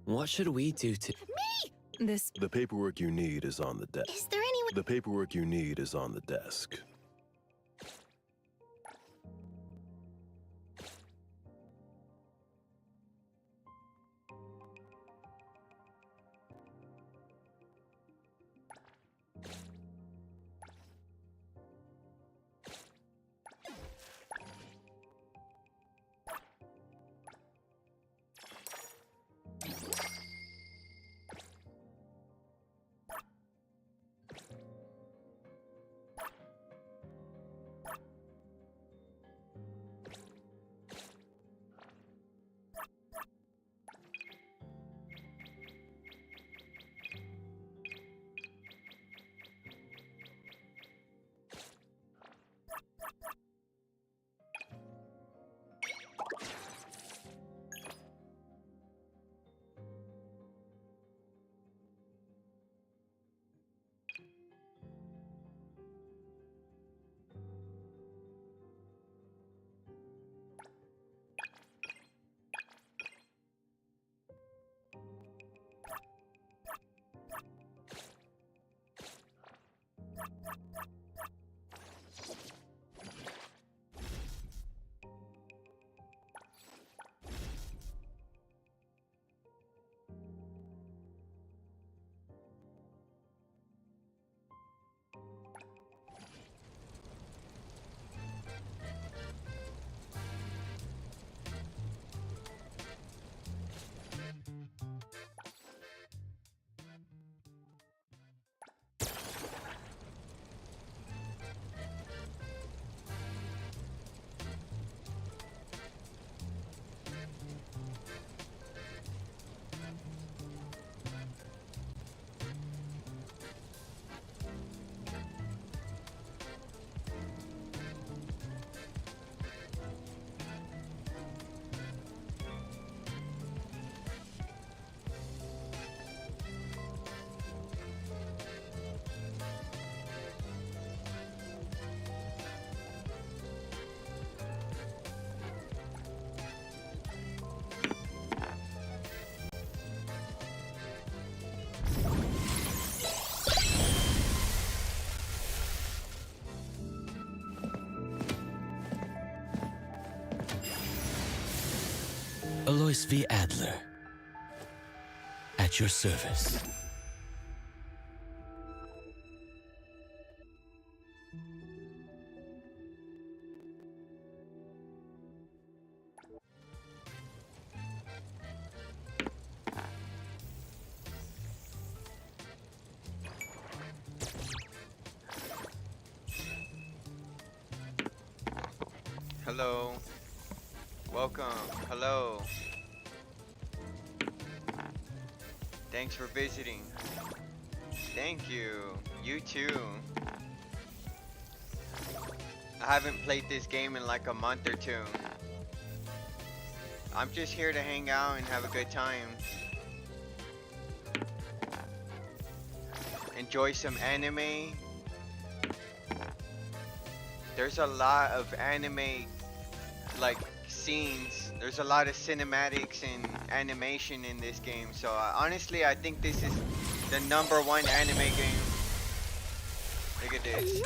What should we do to... Me! The paperwork you need is on the desk. Is there any way... The paperwork you need is on the desk. Alois V. Adler. At your service. Hello. Welcome. Hello. Thanks for visiting. Thank you. You too. I haven't played this game in like a month or two. I'm just here to hang out and have a good time. Enjoy some anime. There's a lot of anime like scenes. There's a lot of cinematics and animation in this game. So honestly, I think this is the #1 anime game. Look at this.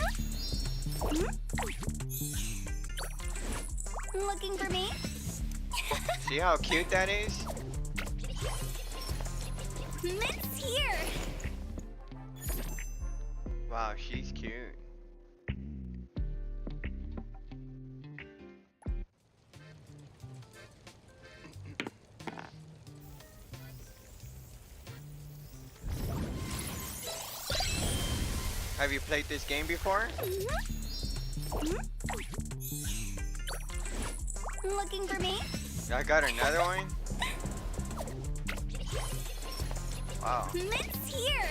Looking for me? See how cute that is? Mitt's here! Wow, she's cute. Have you played this game before? Looking for me? I got another one? Wow. Mitt's here.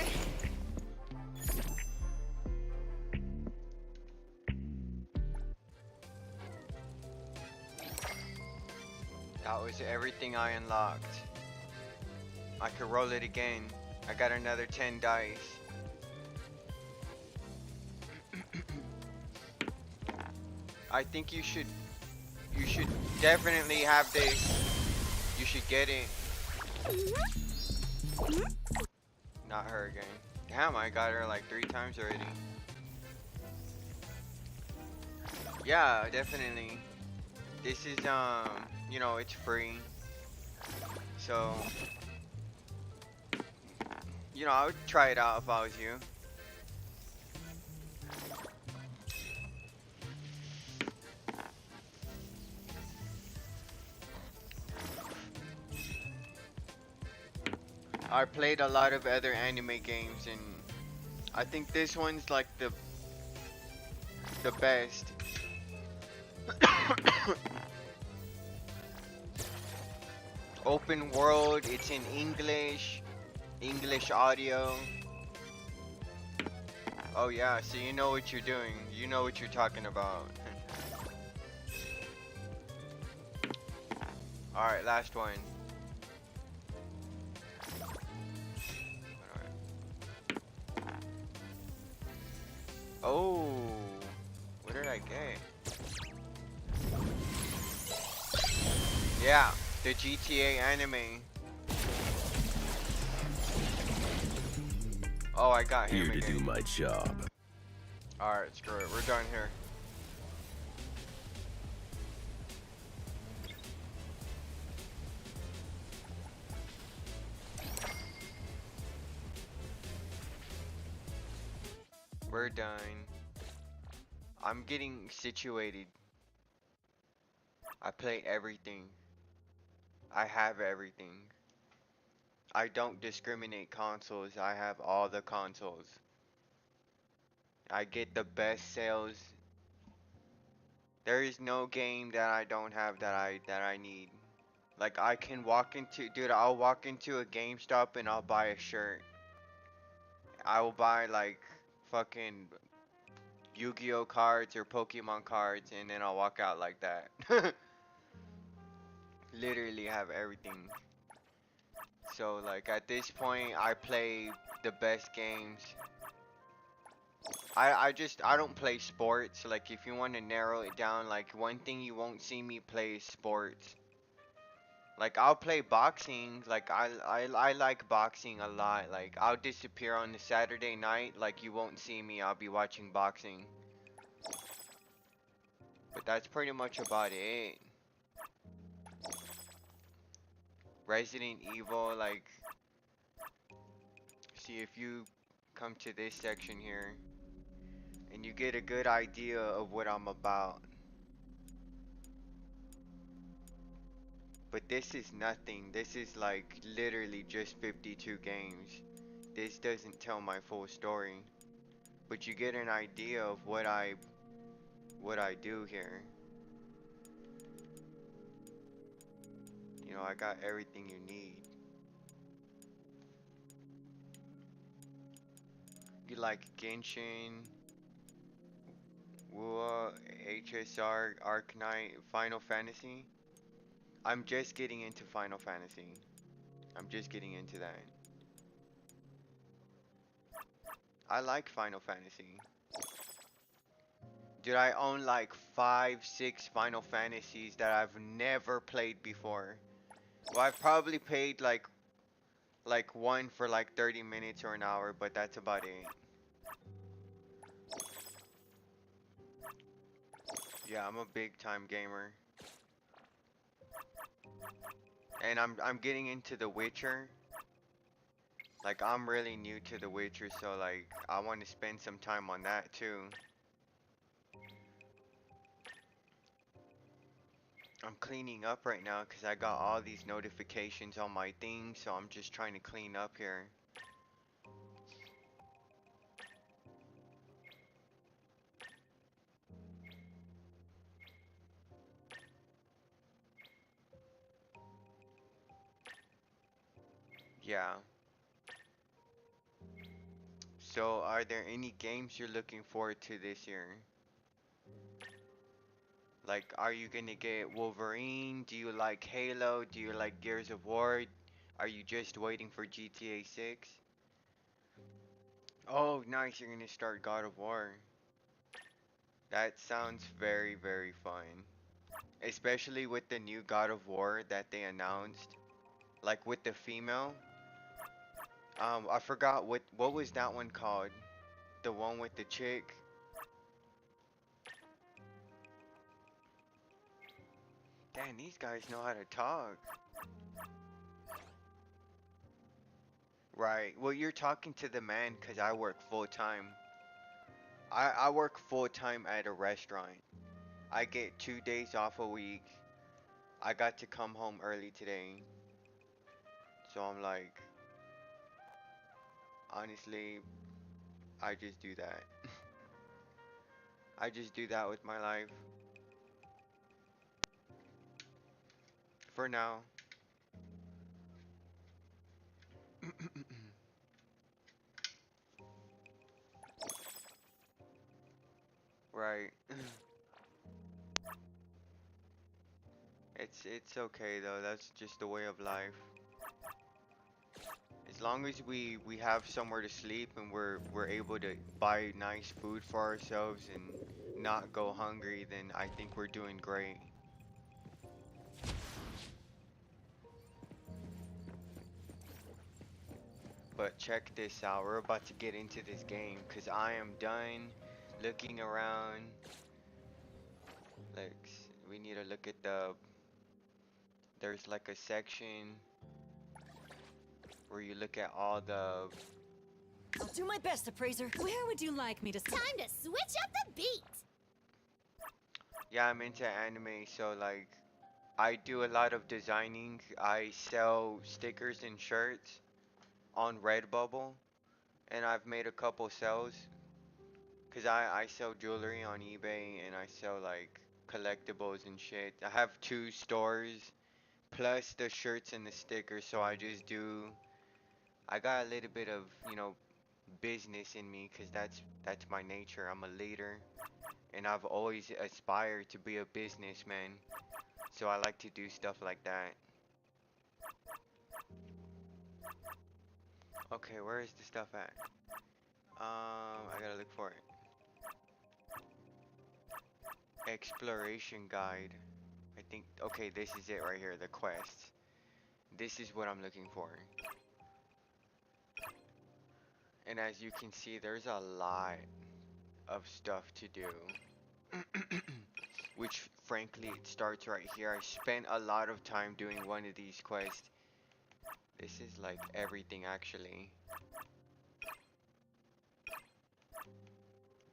That was everything I unlocked. I could roll it again. I got another 10 dice. I think you should definitely have this. You should get it. Not her again. Damn, I got her like 3 times already. Yeah, definitely. This is you know, it's free. So, you know, I would try it out if I was you. I played a lot of other anime games and I think this one's like the best. Open world, it's in English audio. Oh yeah, so you know what you're doing. You know what you're talking about. Alright, last one. Oh, what did I get? Yeah, the GTA anime. Oh, I got him Here to again. do my job. Alright, screw it. We're done here. We're done. I'm getting situated. I play everything. I have everything. I don't discriminate consoles. I have all the consoles. I get the best sales. There is no game that I don't have that I need. Like I can walk into, dude, I'll walk into a GameStop and I'll buy a shirt. I will buy like fucking Yu-Gi-Oh cards or Pokemon cards and then I'll walk out like that. Literally have everything. So like at this point I play the best games. I don't play sports. Like if you want to narrow it down, like one thing you won't see me play is sports. Like I'll play boxing. Like I like boxing a lot. Like I'll disappear on the Saturday night. Like you won't see me. I'll be watching boxing. But that's pretty much about it. Resident Evil, like, see if you come to this section here and you get a good idea of what I'm about. But this is nothing. This is like literally just 52 games. This doesn't tell my full story. But you get an idea of what I do here. You know, I got everything you need. You like Genshin, WoA, HSR, Arknight, Final Fantasy? I'm just getting into Final Fantasy. I'm just getting into that. I like Final Fantasy. Dude, I own like 5, 6 Final Fantasies that I've never played before. Well, I've probably played like one for like 30 minutes or an hour, but that's about it. Yeah, I'm a big time gamer. And I'm getting into The Witcher. Like I'm really new to The Witcher, so like I want to spend some time on that too. I'm cleaning up right now because I got all these notifications on my thing, so I'm just trying to clean up here. Yeah. So, are there any games you're looking forward to this year? Like, are you gonna get Wolverine? Do you like Halo? Do you like Gears of War? Are you just waiting for GTA 6? Oh, nice, you're gonna start God of War. That sounds very, very fun. Especially with the new God of War that they announced. Like with the female. I forgot what was that one called? The one with the chick. Damn, these guys know how to talk. Right. Well, you're talking to the man because I work full time. I work full time at a restaurant. I get 2 days off a week. I got to come home early today. So I'm like, honestly, I just do that. I just do that with my life. For now. Right. It's okay though. That's just the way of life. As long as we have somewhere to sleep and we're able to buy nice food for ourselves and not go hungry, then I think we're doing great. But check this out. We're about to get into this game because I am done looking around. Like we need to look at there's like a section where you look at all the. I'll do my best, appraiser. Where would you like me to Time to switch up the beat. Yeah, I'm into anime, so like I do a lot of designing. I sell stickers and shirts on Redbubble, and I've made a couple sales. Cause I sell jewelry on eBay and I sell like collectibles and shit. I have 2 stores plus the shirts and the stickers, so I just do. I got a little bit of business in me, cause that's my nature. I'm a leader, and I've always aspired to be a businessman. So I like to do stuff like that. Okay, where is the stuff at? I gotta look for it. Exploration guide. I think, okay, this is it right here, the quest. This is what I'm looking for. And as you can see, there's a lot of stuff to do. Which, frankly, it starts right here. I spent a lot of time doing one of these quests. This is like everything, actually.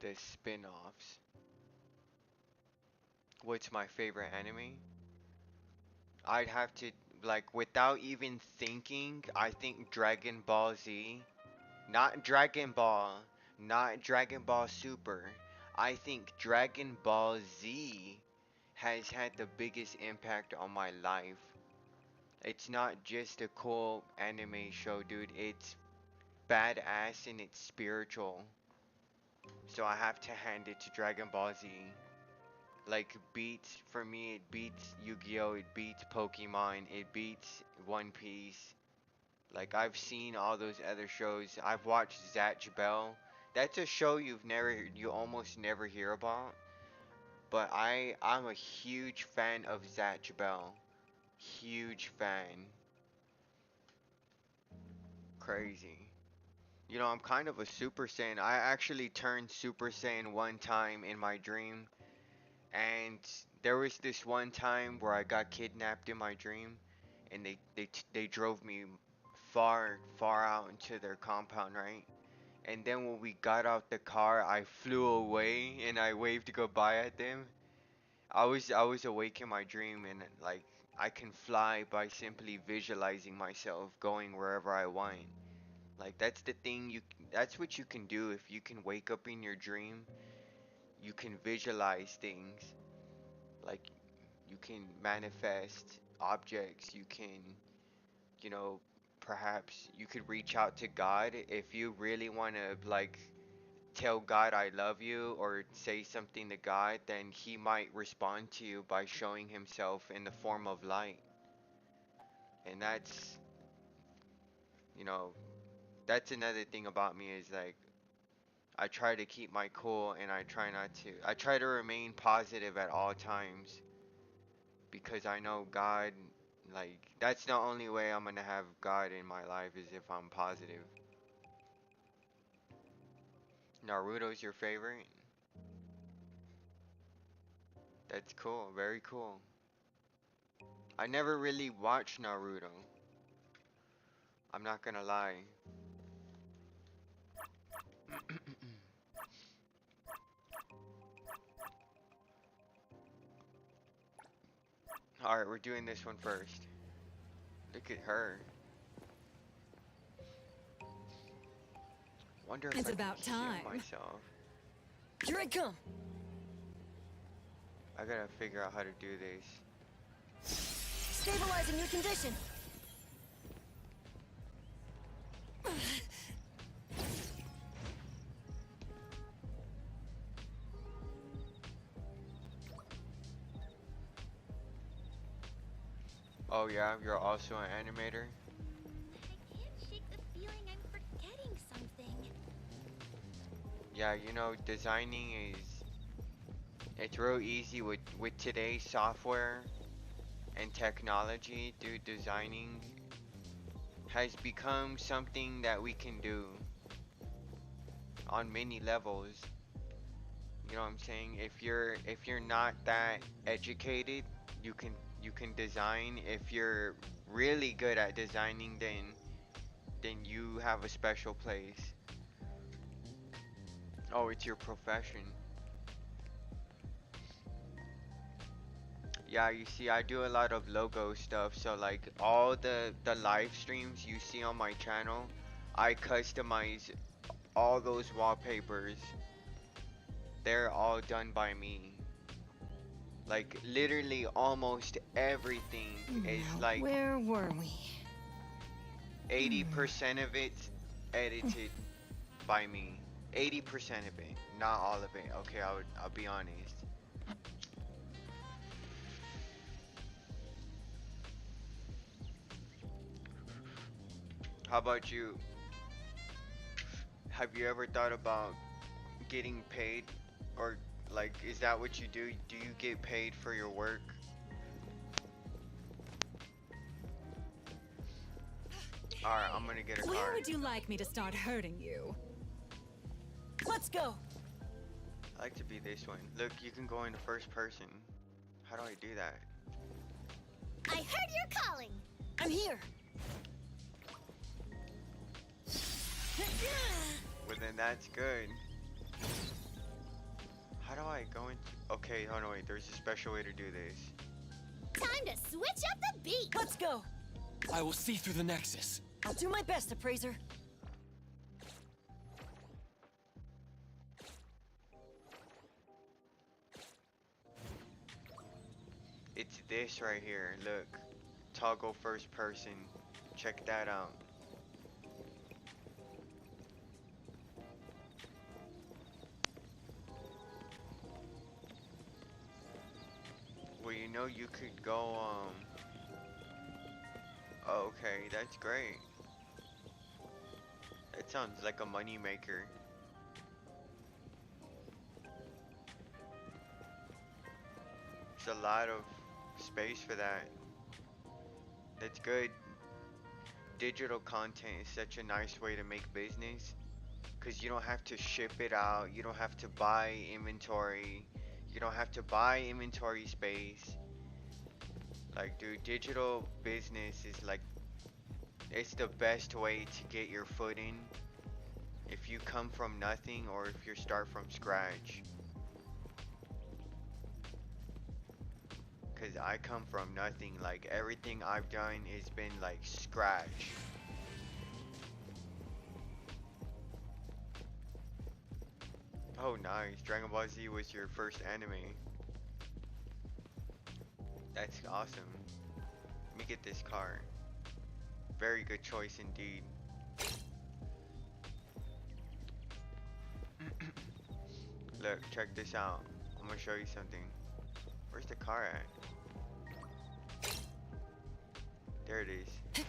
The spin-offs. What's my favorite anime? I'd have to, like, without even thinking, I think Dragon Ball Z. Not Dragon Ball, not Dragon Ball Super. I think Dragon Ball Z has had the biggest impact on my life. It's not just a cool anime show, dude. It's badass and it's spiritual. So I have to hand it to Dragon Ball Z. Like, beats, for me, it beats Yu-Gi-Oh! It beats Pokemon, it beats One Piece. Like, I've seen all those other shows. I've watched Zatch Bell. That's a show you almost never hear about. But I'm a huge fan of Zatch Bell. Huge fan. Crazy. I'm kind of a Super Saiyan. I actually turned Super Saiyan one time in my dream. And there was this one time where I got kidnapped in my dream. And they drove me far, far out into their compound, right? And then when we got out the car, I flew away and I waved goodbye at them. I was awake in my dream and like I can fly by simply visualizing myself going wherever I want. Like that's what you can do if you can wake up in your dream. You can visualize things. Like you can manifest objects. You can, you know, perhaps you could reach out to God if you really want to like tell God I love you or say something to God, then he might respond to you by showing himself in the form of light. And that's, you know, that's another thing about me is like I try to keep my cool and I try to remain positive at all times because I know God, like that's the only way I'm gonna have God in my life is if I'm positive. Naruto's your favorite? That's cool, very cool. I never really watched Naruto. I'm not gonna lie. Alright, we're doing this one first. Look at her. Wonder if It's I can about kill time. myself. Here I come. I gotta figure out how to do this. Stabilizing your condition. Oh yeah, you're also an animator? I can't shake the feeling I'm forgetting something. Yeah, you know, designing it's real easy with today's software and technology. Dude, designing has become something that we can do on many levels. You know what I'm saying? If you're not that educated, you can design. If you're really good at designing, then you have a special place. Oh, it's your profession. Yeah, you see, I do a lot of logo stuff, so like all the live streams you see on my channel, I customize all those wallpapers. They're all done by me. Like literally almost everything is Now, like where were we? 80% of it's edited by me. 80% of it, not all of it. Okay, I'll be honest. How about you? Have you ever thought about getting paid, or like is that what you do? Do you get paid for your work? Alright, I'm gonna get a Where card. would you like me to start hurting you? Let's go. I like to be this one. Look, you can go into first person. How do I do that? I heard you're calling. I'm here. Well then that's good. How do I go into... Okay, hold on, wait. There's a special way to do this. Time to switch up the beat. Let's go. I will see through the Nexus. I'll do my best, appraiser. It's this right here. Look. Toggle first person. Check that out. Well, you know you could go, oh, okay, that's great. That sounds like a money maker. There's a lot of space for that. That's good. Digital content is such a nice way to make business, because you don't have to ship it out, you don't have to buy inventory, you don't have to buy inventory space. Like, dude, digital business is like, it's the best way to get your foot in if you come from nothing or if you start from scratch. Cause I come from nothing, like everything I've done has been like scratch. Oh nice, Dragon Ball Z was your first anime. That's awesome. Let me get this card. Very good choice indeed. Look, check this out. I'm gonna show you something. Where's the car at? There it is.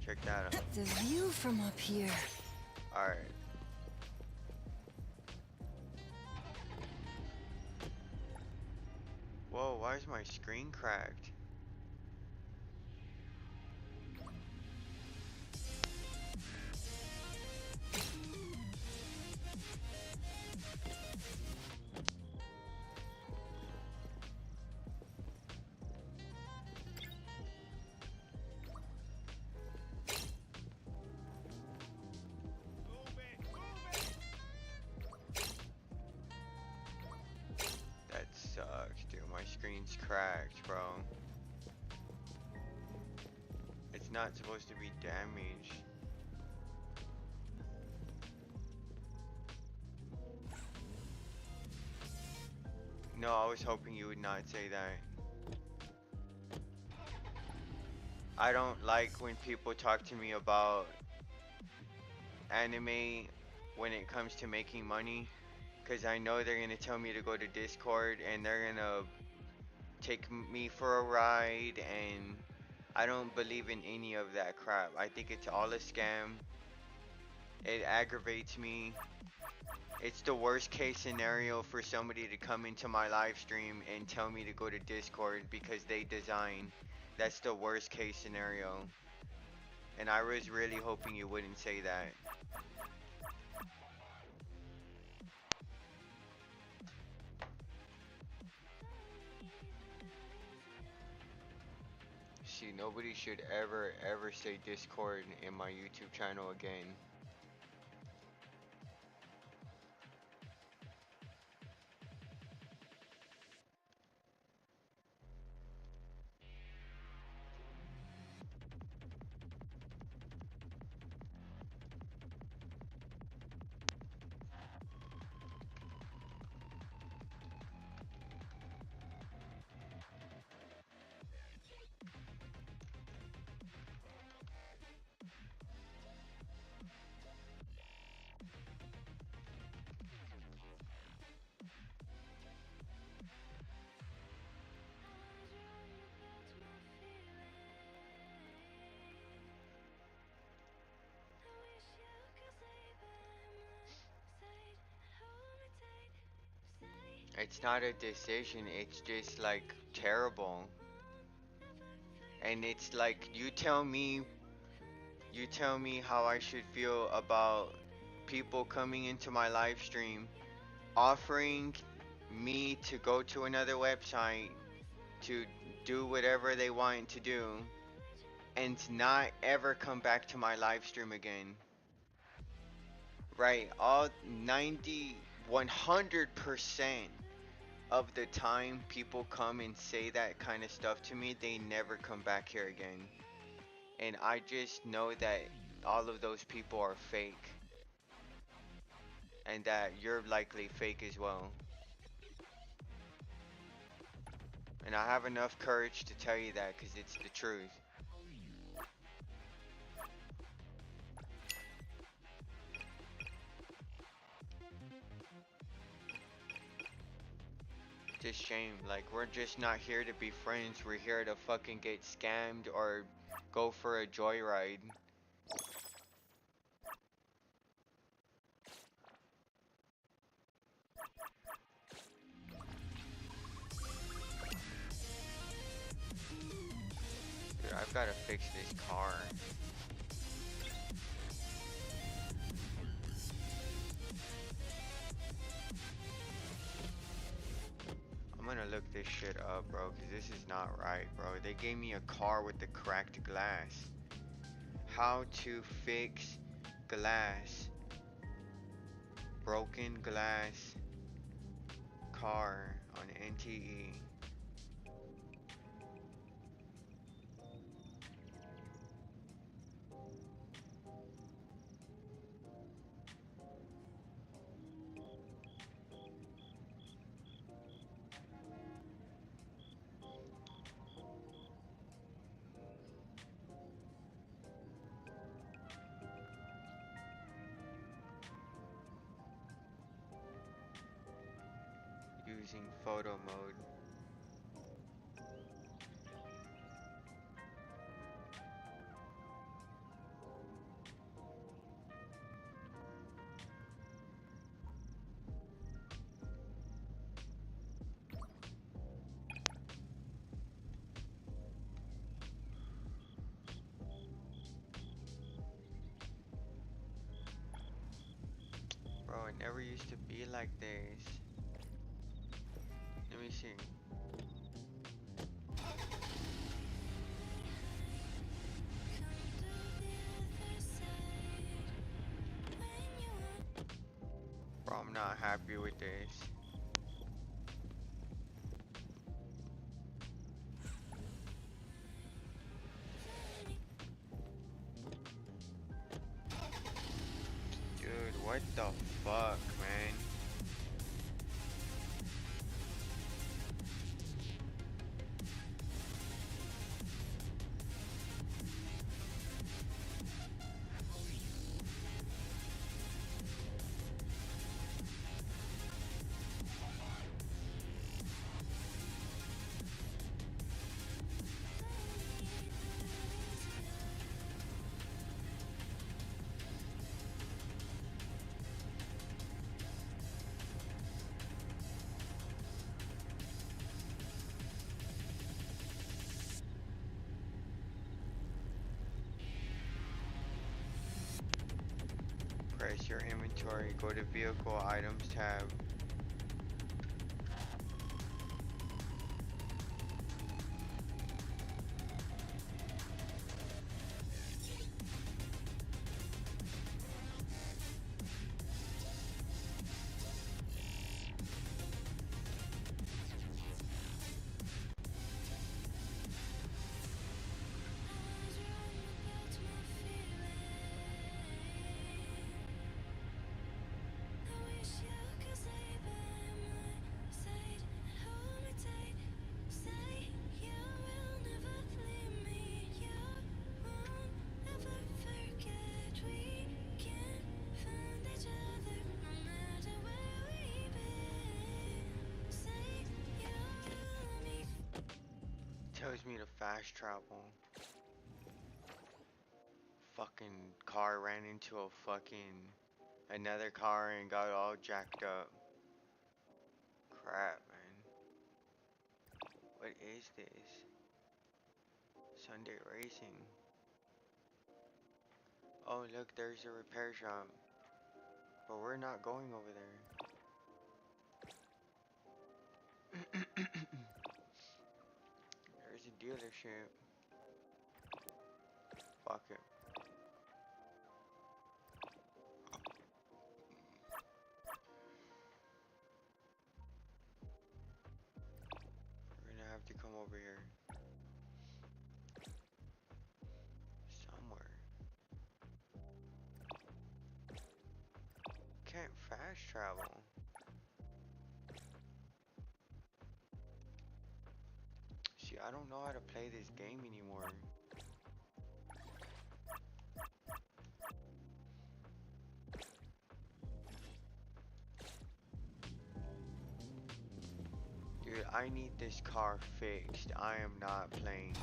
Check that out. The view from up here. Alright. Whoa, why is my screen cracked? That sucks, dude. My screen's cracked, bro. It's not supposed to be damaged. No, I was hoping you would not say that. I don't like when people talk to me about anime when it comes to making money, because I know they're going to tell me to go to Discord and they're going to take me for a ride, and I don't believe in any of that crap. I think it's all a scam. It aggravates me. It's the worst case scenario for somebody to come into my live stream and tell me to go to Discord because they design. That's the worst case scenario. And I was really hoping you wouldn't say that. See, nobody should ever say Discord in my YouTube channel again. It's not a decision, it's just like terrible. And it's like you tell me how I should feel about people coming into my live stream offering me to go to another website to do whatever they want to do and not ever come back to my live stream again. Right, all 100% of the time people come and say that kind of stuff to me, they never come back here again. And I just know that all of those people are fake. And that you're likely fake as well. And I have enough courage to tell you that because it's the truth. Just shame. Like, we're just not here to be friends. We're here to fucking get scammed or go for a joyride. Dude, I've got to fix this car. I'm gonna look this shit up, bro, because this is not right, bro. They gave me a car with the cracked glass. How to fix glass. Broken glass car on NTE. using photo mode. Bro, it never used to be like this. Let me see. Bro, I'm not happy with this. Dude, what the fuck, man? Press your inventory, go to vehicle items tab. Tells me to fast travel. Fucking car ran into a fucking another car and got all jacked up. Crap, man. What is this? Sunday racing. Oh, look, there's a repair shop. But we're not going over there. There's a dealership. Fuck it. We're gonna have to come over here. Somewhere. Can't fast travel. See, I don't know how to play this game anymore. Dude, I need this car fixed. I am not playing.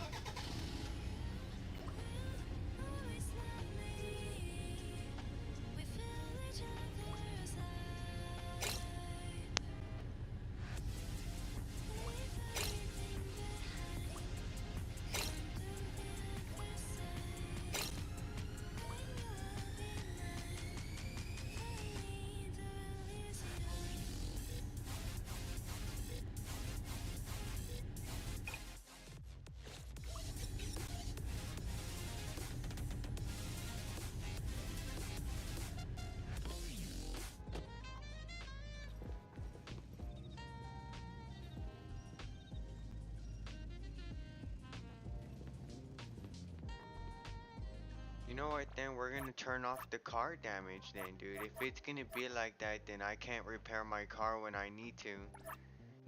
You know what, then we're gonna turn off the car damage then, dude. If it's gonna be like that, then I can't repair my car when I need to.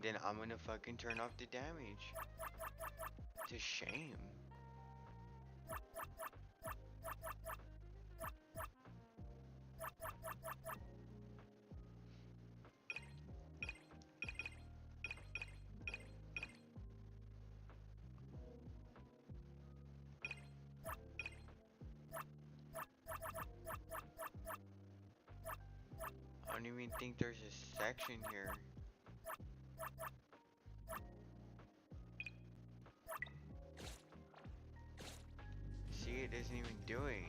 Then I'm gonna fucking turn off the damage. It's a shame. even think there's a section here. See, it doesn't even do it.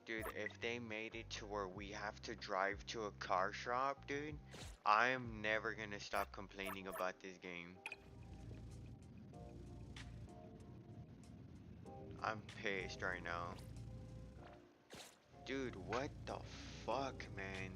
Dude, if they made it to where we have to drive to a car shop, dude, I am never gonna stop complaining about this game. I'm pissed right now. Dude, what the fuck, man?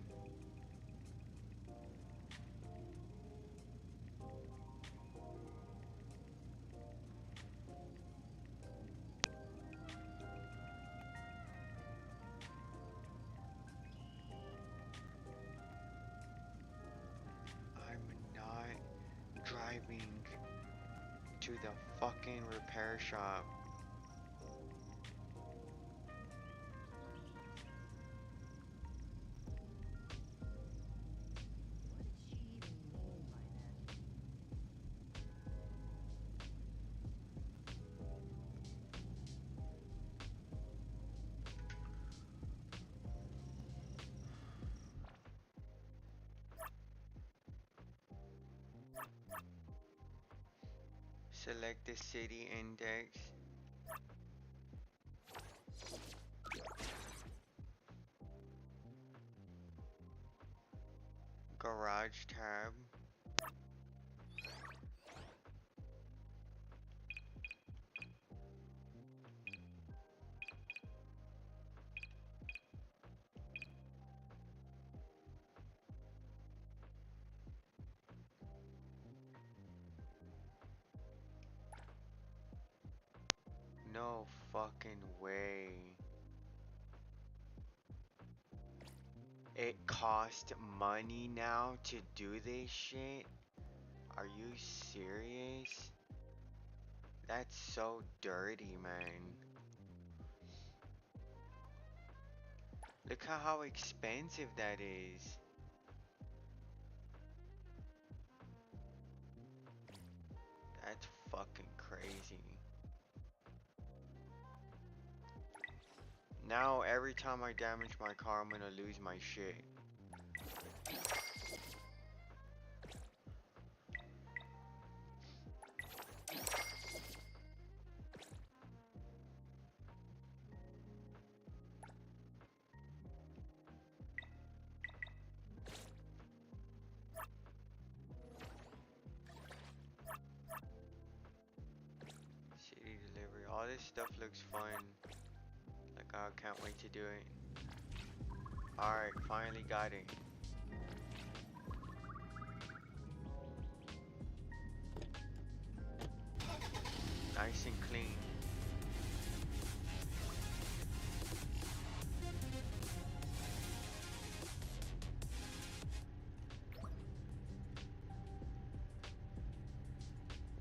I'm not driving to the fucking repair shop. What did she even mean by that? Select the city index. Garage tab. No fucking way. It costs money now to do this shit? Are you serious? That's so dirty, man. Look at how expensive that is. That's fucking crazy. Now every time I damage my car, I'm gonna lose my shit. City delivery. All this stuff looks fun. Like, I can't wait to do it. Alright, finally got it. Nice and clean.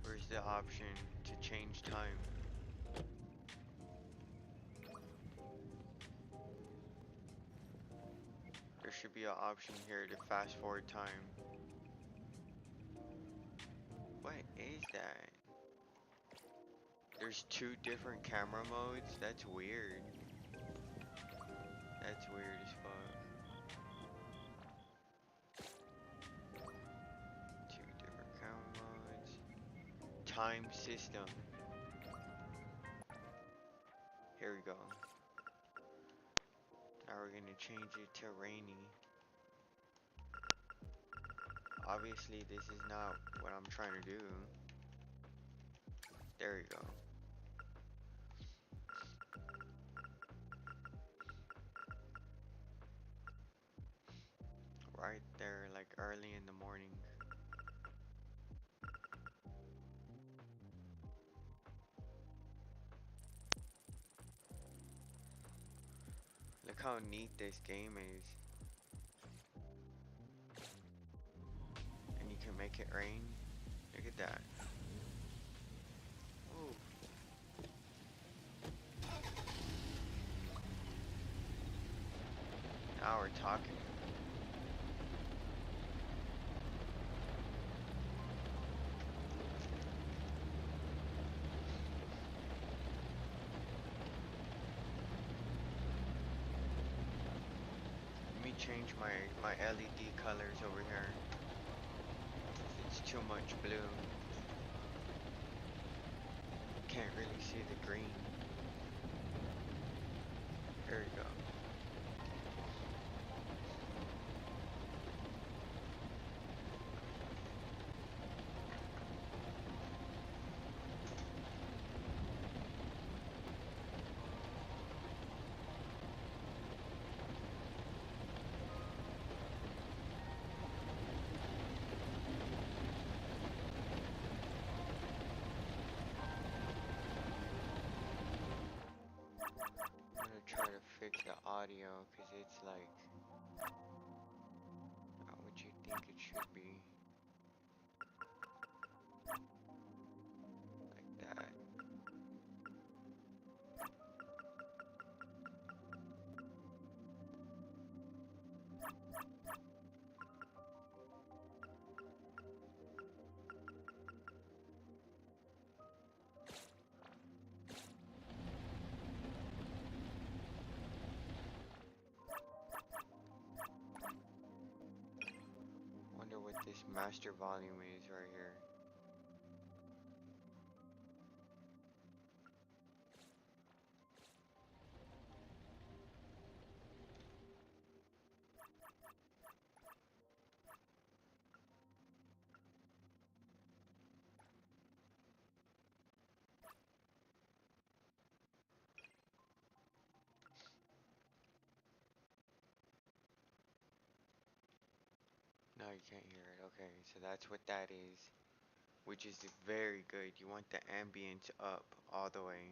Where's the option to change time? There should be an option here to fast forward time. What is that? There's two different camera modes? That's weird. That's weird as fuck. Two different camera modes. Time system. Here we go. Now we're gonna change it to rainy. Obviously this is not what I'm trying to do. There we go. Right there, like early in the morning. Look how neat this game is. And you can make it rain. Look at that. Ooh. Now we're talking. change my LED colors over here. It's too much blue. Can't really see the green. There we go. I'm gonna try to fix the audio because it's like not what you think it should be. Like that. Wonder what this master volume is right here. No, you can't hear it. Okay, so that's what that is. Which is very good. You want the ambience up all the way.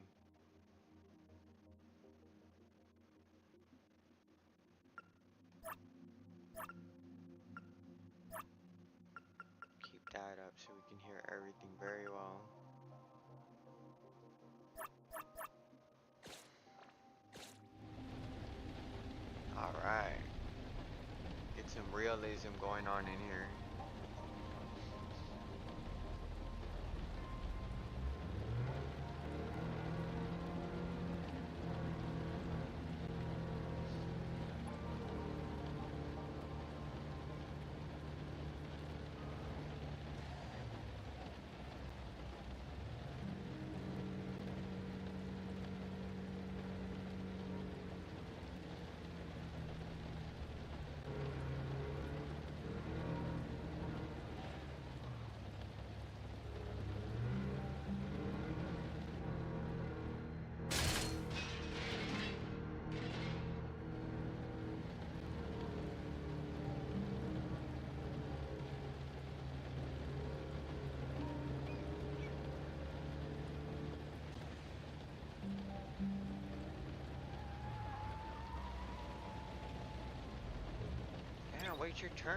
Keep that up so we can hear everything very well. Alright. Get some realism going on in here. Damn, wait your turn.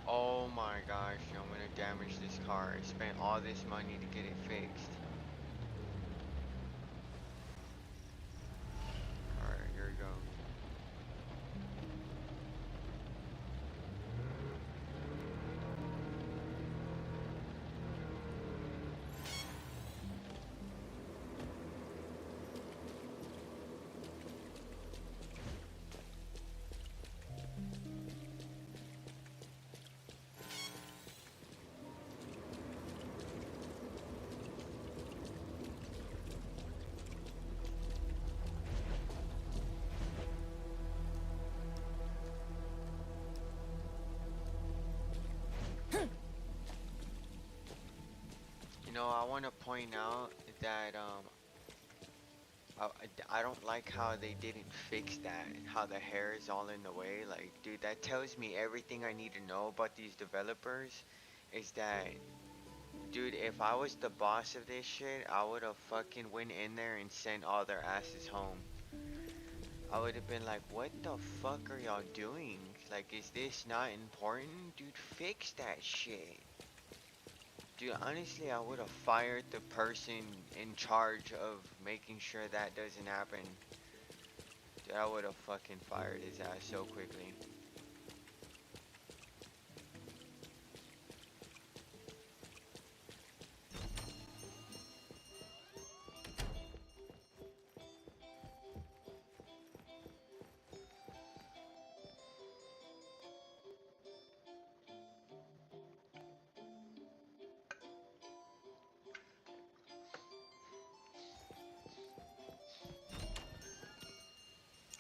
Oh my gosh, I'm gonna damage this car. I spent all this money to get it fixed. Alright, here we go. You know, I want to point out that I don't like how they didn't fix that, how the hair is all in the way. Like, dude, that tells me everything I need to know about these developers. Is that, dude, if I was the boss of this shit, I would have fucking went in there and sent all their asses home. I would have been like, what the fuck are y'all doing? Like, is this not important? Dude, fix that shit. Dude, honestly, I would have fired the person in charge of making sure that doesn't happen. Dude, I would have fucking fired his ass so quickly.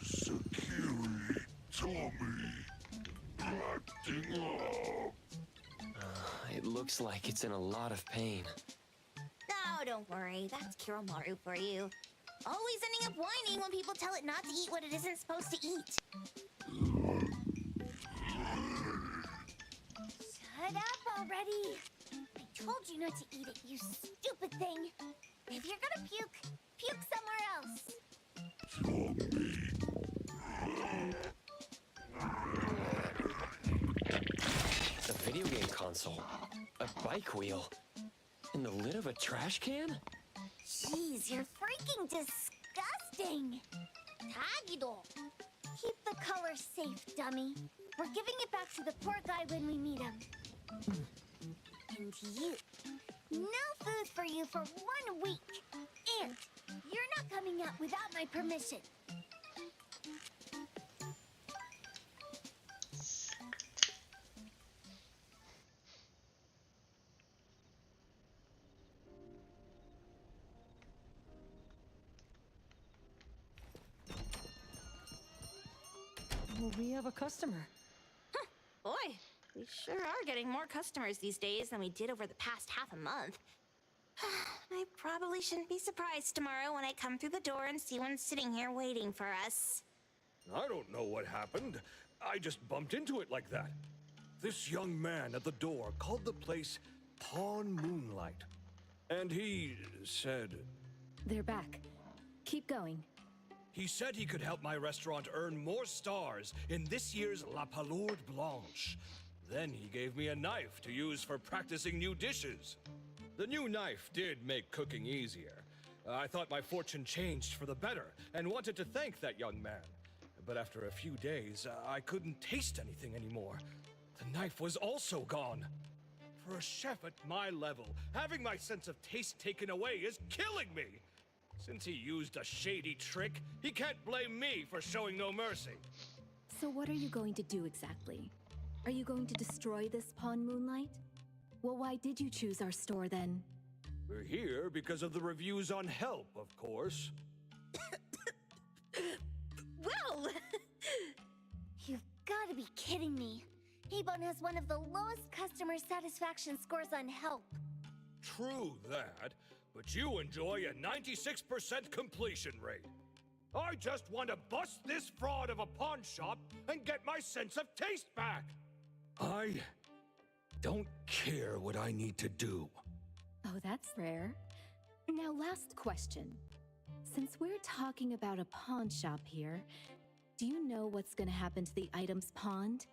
Security Tommy acting up. It looks like it's in a lot of pain. Oh, don't worry. That's Kiromaru for you. Always ending up whining when people tell it not to eat what it isn't supposed to eat. Shut up already. I told you not to eat it, you stupid thing. If you're gonna puke, puke somewhere else. A video game console, a bike wheel, and the lid of a trash can? Jeez, you're freaking disgusting. Tagido. Keep the color safe, dummy. We're giving it back to the poor guy when we meet him. And you. No food for you for 1 week. And you're not coming out without my permission. We have a customer. Boy, we sure are getting more customers these days than we did over the past half a month. I probably shouldn't be surprised tomorrow when I come through the door and see one sitting here waiting for us. I don't know what happened. I just bumped into it like that. This young man at the door called the place Pawn Moonlight. And he said... They're back. Keep going. He said he could help my restaurant earn more stars in this year's La Palourde Blanche. Then he gave me a knife to use for practicing new dishes. The new knife did make cooking easier. I thought my fortune changed for the better and wanted to thank that young man. But after a few days, I couldn't taste anything anymore. The knife was also gone. For a chef at my level, having my sense of taste taken away is killing me. Since he used a shady trick, he can't blame me for showing no mercy. So what are you going to do exactly? Are you going to destroy this Pawn Moonlight? Well, why did you choose our store then? We're here because of the reviews on Help, of course. Well! You've got to be kidding me. Hebon has one of the lowest customer satisfaction scores on Help. True that, but you enjoy a 96% completion rate. I just want to bust this fraud of a pawn shop and get my sense of taste back. I don't care what I need to do. Oh, that's rare. Now, last question. Since we're talking about a pawn shop here, do you know what's going to happen to the items pawned?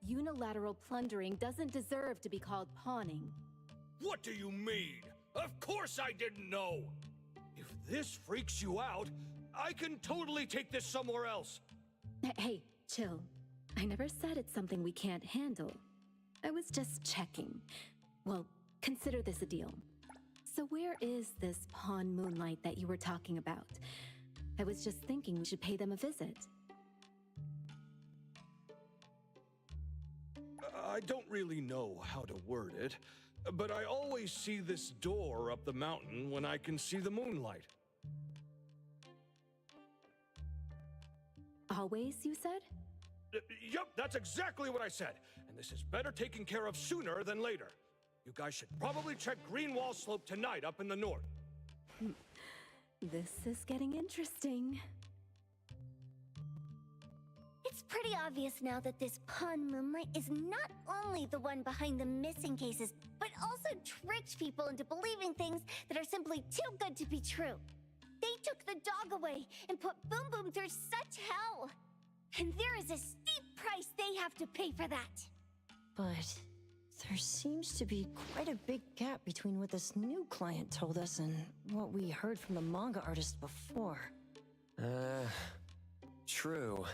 Unilateral plundering doesn't deserve to be called pawning. What do you mean? Of course I didn't know! If this freaks you out, I can totally take this somewhere else. Hey, chill. I never said it's something we can't handle. I was just checking. Well, consider this a deal. So where is this Pawn Moonlight that you were talking about? I was just thinking we should pay them a visit. I don't really know how to word it, but I always see this door up the mountain when I can see the moonlight. Always, you said? Yup, that's exactly what I said. And this is better taken care of sooner than later. You guys should probably check Greenwall Slope tonight up in the north. This is getting interesting. It's pretty obvious now that this Pawn Moonlight is not only the one behind the missing cases, but also tricked people into believing things that are simply too good to be true. They took the dog away and put Boom Boom through such hell. And there is a steep price they have to pay for that. But there seems to be quite a big gap between what this new client told us and what we heard from the manga artist before. True.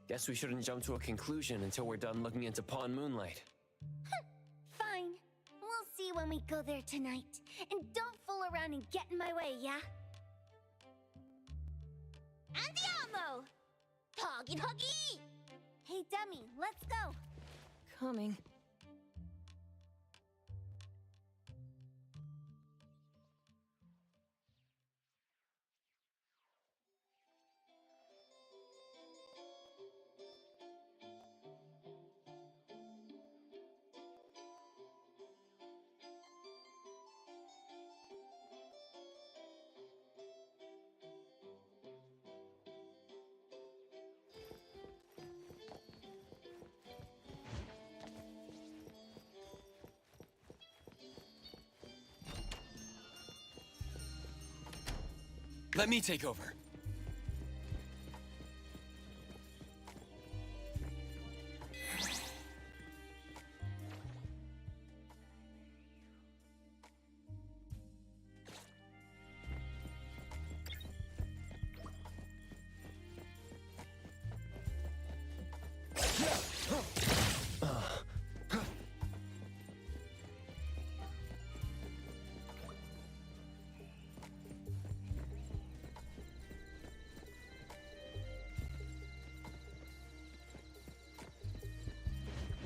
Guess we shouldn't jump to a conclusion until we're done looking into Pawn Moonlight. Fine. We'll see when we go there tonight. And don't fool around and get in my way, yeah? Andiamo! Huggy huggy! Hey, Dummy, let's go. Coming. Let me take over.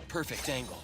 Perfect angle.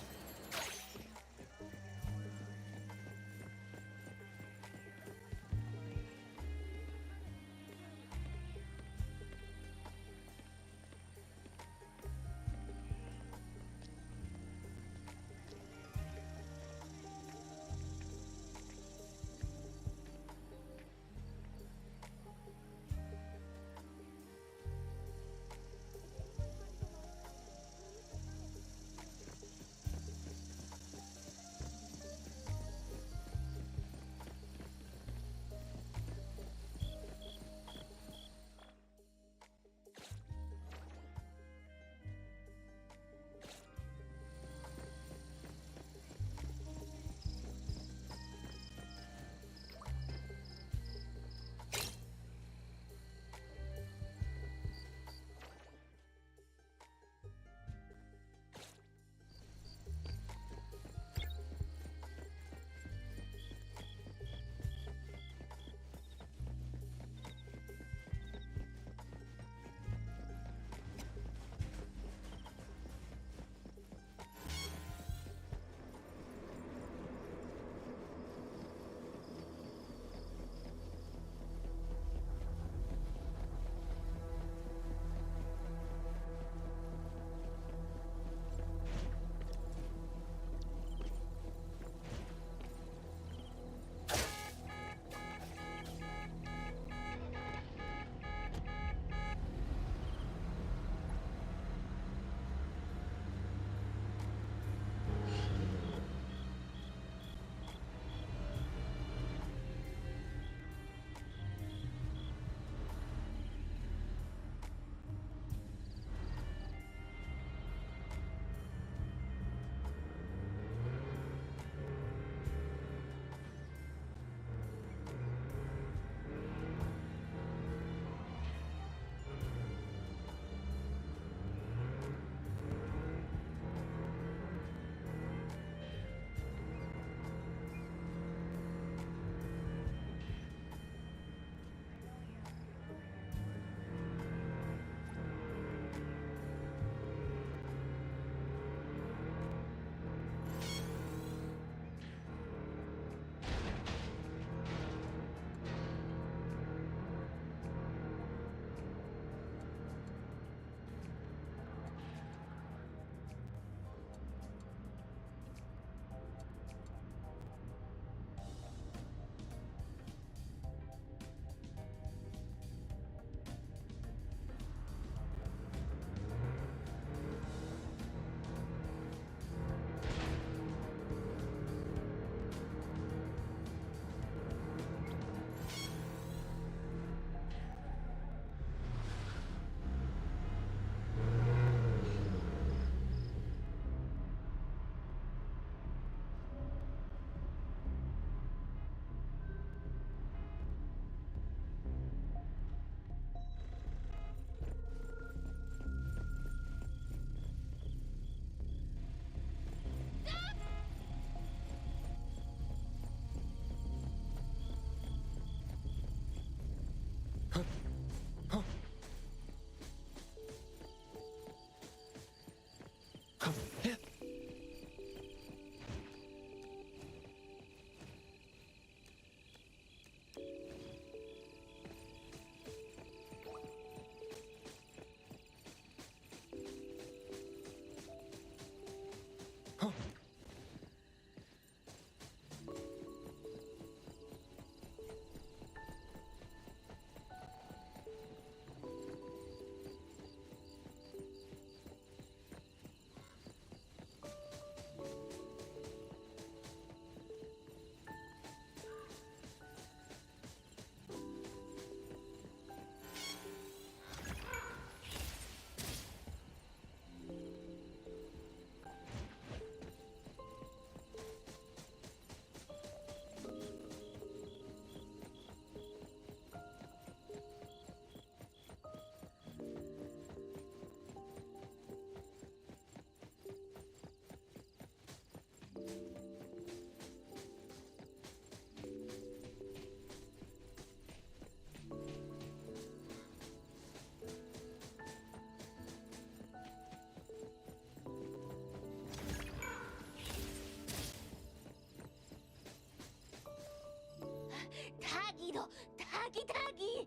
Tagi!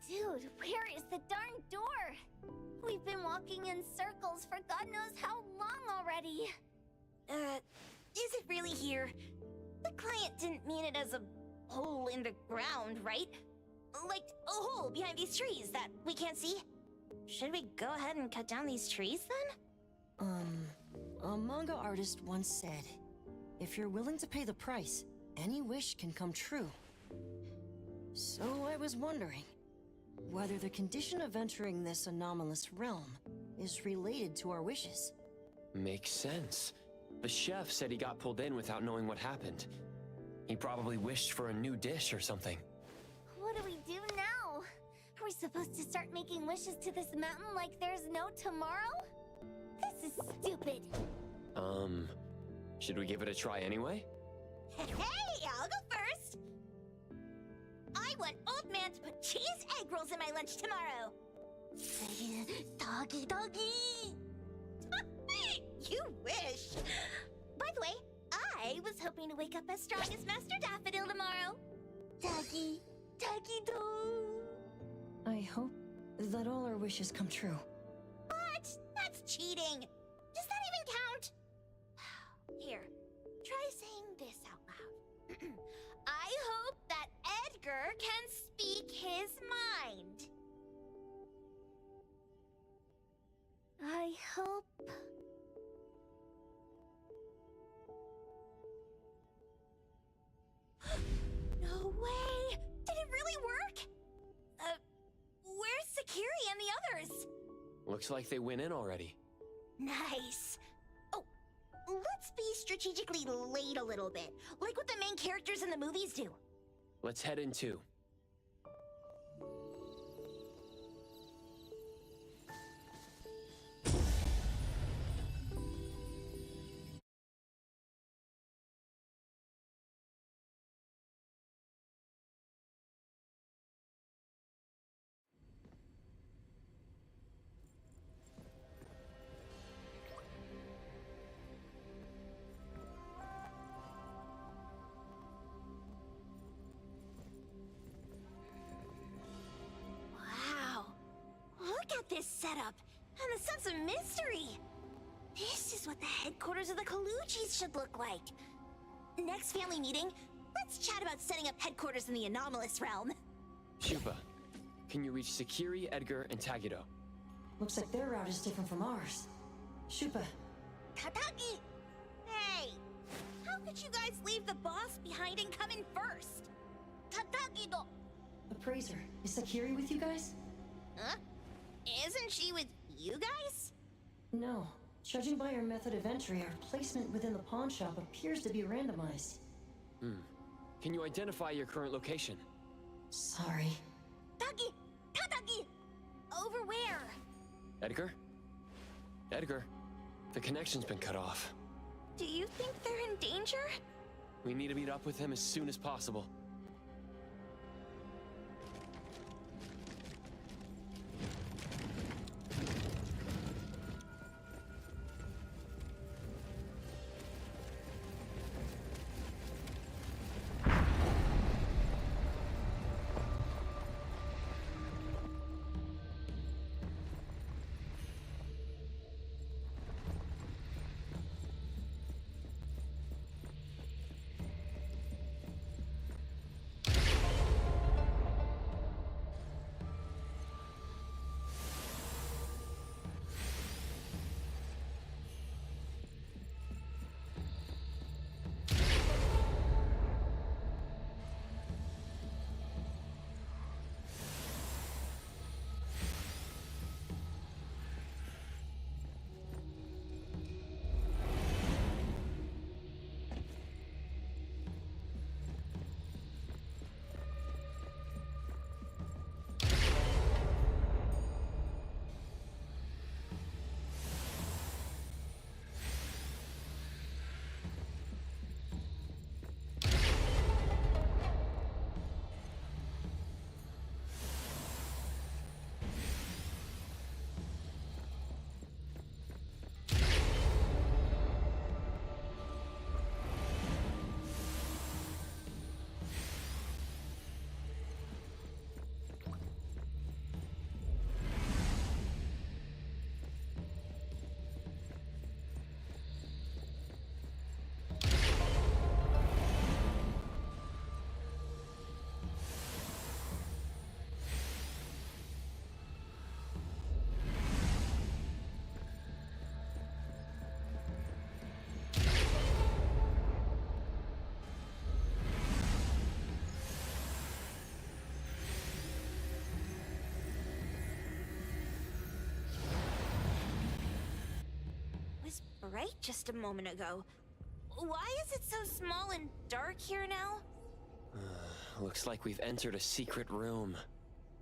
Dude, where is the darn door? We've been walking in circles for God knows how long already. Is it really here? The client didn't mean it as a hole in the ground, right? Like a hole behind these trees that we can't see? Should we go ahead and cut down these trees then? A manga artist once said, if you're willing to pay the price, any wish can come true. So I was wondering whether the condition of entering this anomalous realm is related to our wishes. Makes sense. The chef said he got pulled in without knowing what happened. He probably wished for a new dish or something. What do we do now? Are we supposed to start making wishes to this mountain like there's no tomorrow? This is stupid. Should we give it a try anyway? Hey, I'll go first! I want Old Man to put cheese egg rolls in my lunch tomorrow! Doggy! You wish! By the way, I was hoping to wake up as strong as Master Daffodil tomorrow. Doggy do! I hope that all our wishes come true. What? That's cheating! Does that even count? Here, try saying this out loud. I hope that Edgar can speak his mind. I hope... No way! Did it really work? Where's Sakiri and the others? Looks like they went in already. Nice. Oh, let's be strategically late a little bit, like what the main characters in the movies do. Let's head in too. Wow. Look at this setup, and the sense of mystery. This is what the headquarters of the Kaluchis should look like. Next family meeting, let's chat about setting up headquarters in the anomalous realm. Shupa, can you reach Sakiri, Edgar, and Tagido? Looks like their route is different from ours. Shupa, Tatagi! Hey! How could you guys leave the boss behind and come in first? Tatagi-do! Appraiser, is Sakiri with you guys? Huh? Isn't she with you guys? No. Judging by our method of entry, our placement within the pawn shop appears to be randomized. Can you identify your current location? Sorry. Tatagi! Over where? Edgar? Edgar, the connection's been cut off. Do you think they're in danger? We need to meet up with him as soon as possible. bright just a moment ago. Why is it so small and dark here now? Looks like we've entered a secret room.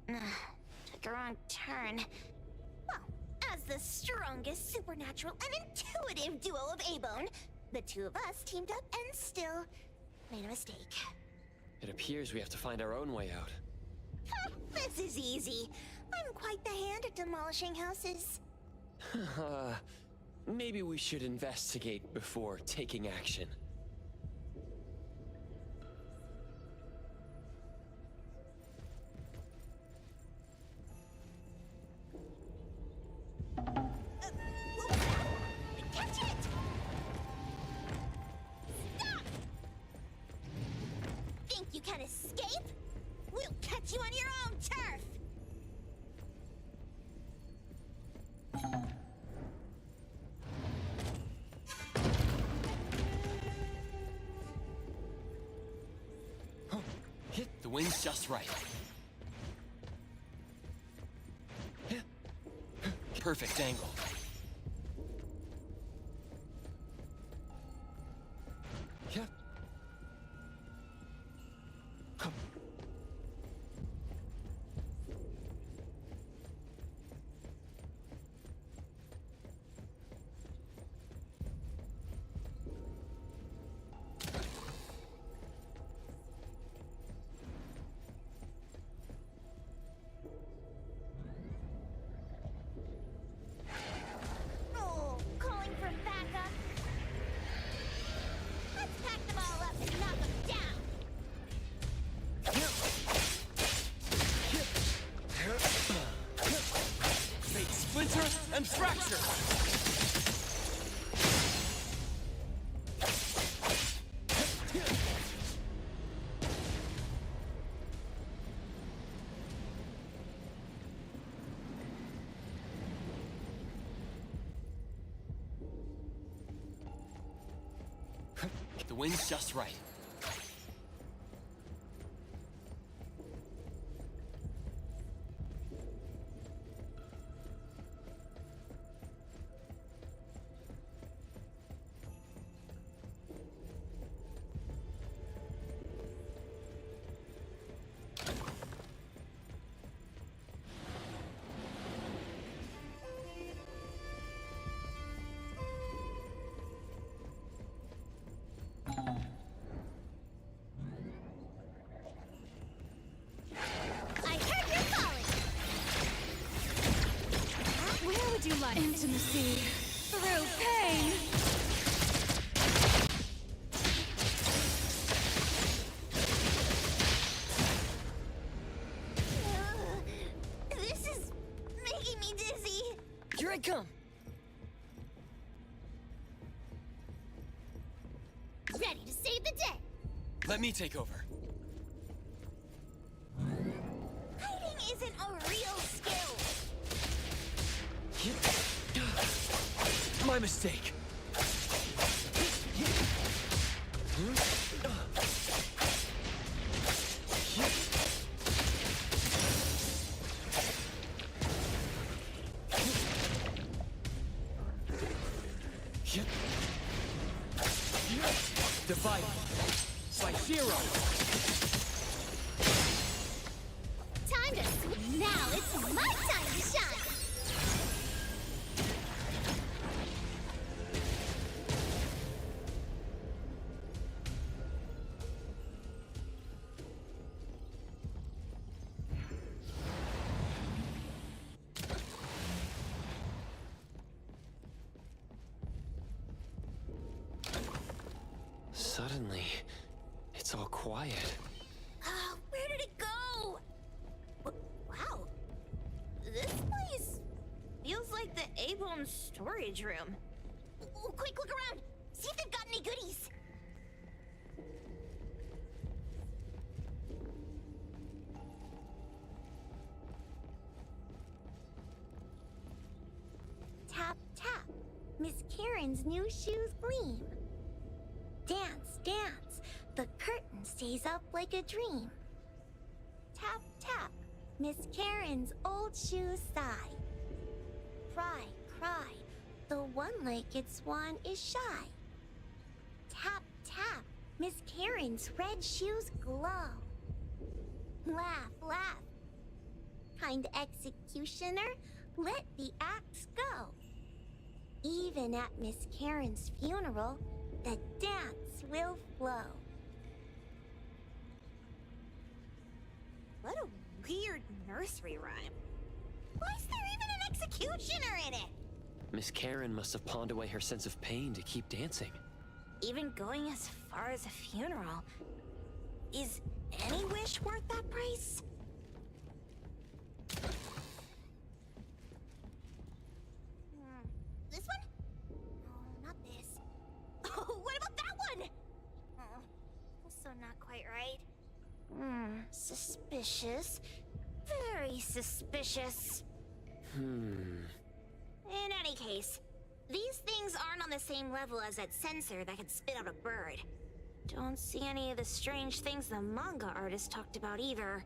Took a wrong turn. Well, as the strongest supernatural and intuitive duo of A-Bone, the two of us teamed up and still made a mistake. It appears we have to find our own way out. This is easy. I'm quite the hand at demolishing houses. Maybe we should investigate before taking action. Catch it! Stop! Think you can escape? We'll catch you on your own turf! Hit the wind's just right. Perfect angle. Yeah. Oh, calling for backup. Let's pack them all up and knock them down. Fate splinter and fracture. The wind's just right. I heard you calling. Where would you like Intimacy through pain. This is making me dizzy. Here I come. Ready to save the day. Let me take over. Hiding isn't a real skill. My mistake. Divide by 0. Time to swing. Now it's my time to shine. Suddenly, it's all quiet. Oh, where did it go? Wow. This place feels like the A-Bone storage room. Oh, quick, look around. See if they've got any goodies. Tap, tap. Miss Karen's new shoes gleam. Dance, dance. The curtain stays up like a dream. Tap, tap. Miss Karen's old shoes sigh. Cry, cry. The one-legged swan is shy. Tap, tap. Miss Karen's red shoes glow. Laugh, laugh. Kind executioner, let the axe go. Even at Miss Karen's funeral, the dance will flow. What a weird nursery rhyme. Why is there even an executioner in it? Miss Karen must have pawned away her sense of pain to keep dancing. Even going as far as a funeral. Is any wish worth that price? This one? No, not this. Oh, what about that one? Oh, also not quite right. Suspicious. Very suspicious. In any case, these things aren't on the same level as that sensor that can spit out a bird. Don't see any of the strange things the manga artist talked about either.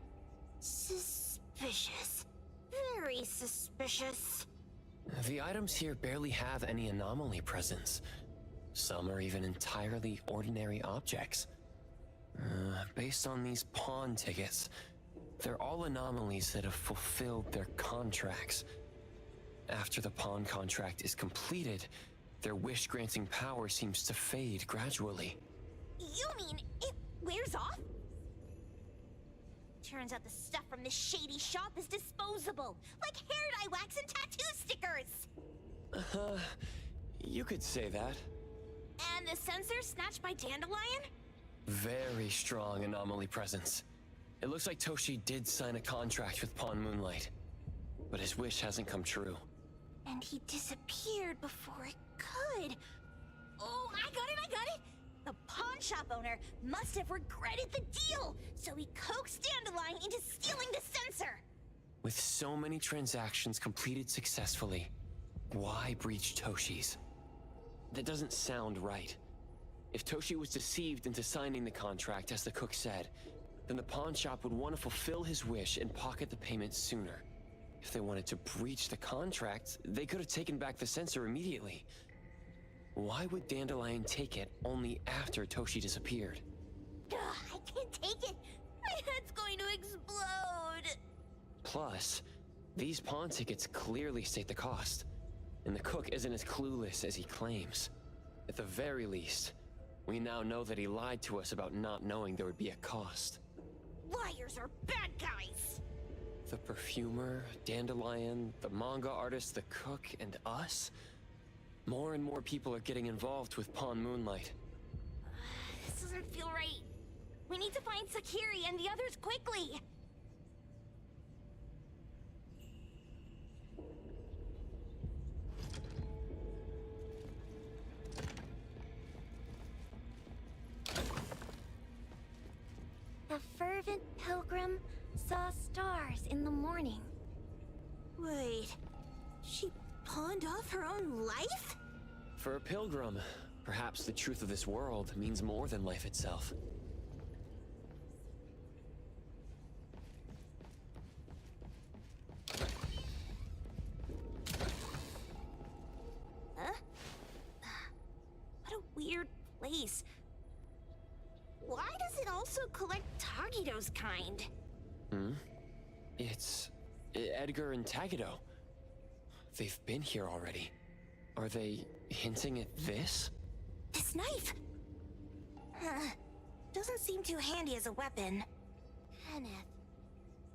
Suspicious. Very suspicious. The items here barely have any anomaly presence. Some are even entirely ordinary objects. Based on these pawn tickets, they're all anomalies that have fulfilled their contracts. After the pawn contract is completed, their wish-granting power seems to fade gradually. You mean it wears off? Turns out the stuff from this shady shop is disposable, like hair dye wax and tattoo stickers! You could say that. And the sensor snatched by Dandelion? Very strong anomaly presence. It looks like Toshi did sign a contract with Pawn Moonlight, but his wish hasn't come true. And he disappeared before it could. Oh, I got it! The pawn shop owner must have regretted the deal, so he coaxed Dandelion into stealing the sensor. With so many transactions completed successfully, why breach Toshi's? That doesn't sound right. If Toshi was deceived into signing the contract, as the cook said, then the pawn shop would want to fulfill his wish and pocket the payment sooner. If they wanted to breach the contract, they could have taken back the sensor immediately. Why would Dandelion take it only after Toshi disappeared? Ugh, I can't take it. My head's going to explode. Plus, these pawn tickets clearly state the cost, and the cook isn't as clueless as he claims. At the very least, we now know that he lied to us about not knowing there would be a cost. Liars are bad guys. The perfumer, Dandelion, the manga artist, the cook, and us? More and more people are getting involved with Pawn Moonlight. This doesn't feel right. We need to find Sakiri and the others quickly. The fervent pilgrim saw stars in the morning. Wait, she pawned off her own life? For a pilgrim, perhaps the truth of this world means more than life itself. Huh? What a weird place. Why does it also collect Tagido's kind? It's Edgar and Tagido. They've been here already. Are they hinting at this? This knife! Doesn't seem too handy as a weapon. Kenneth.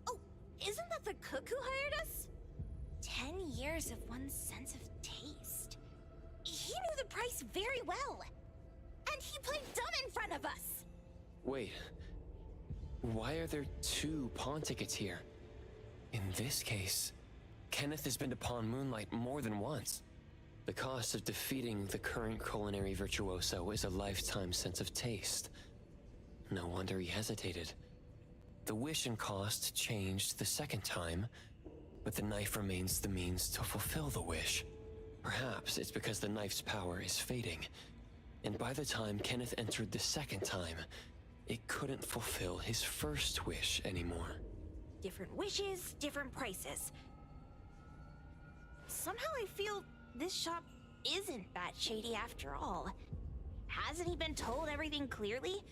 Oh, isn't that the cook who hired us? 10 years of one's sense of taste. He knew the price very well. And he played dumb in front of us. Wait. Why are there 2 pawn tickets here? In this case, Kenneth has been to Pawn Moonlight more than once. The cost of defeating the current culinary virtuoso is a lifetime sense of taste. No wonder he hesitated. The wish and cost changed the second time, but the knife remains the means to fulfill the wish. Perhaps it's because the knife's power is fading, and by the time Kenneth entered the second time, it couldn't fulfill his first wish anymore. Different wishes, different prices. Somehow I feel this shop isn't that shady after all. Hasn't he been told everything clearly?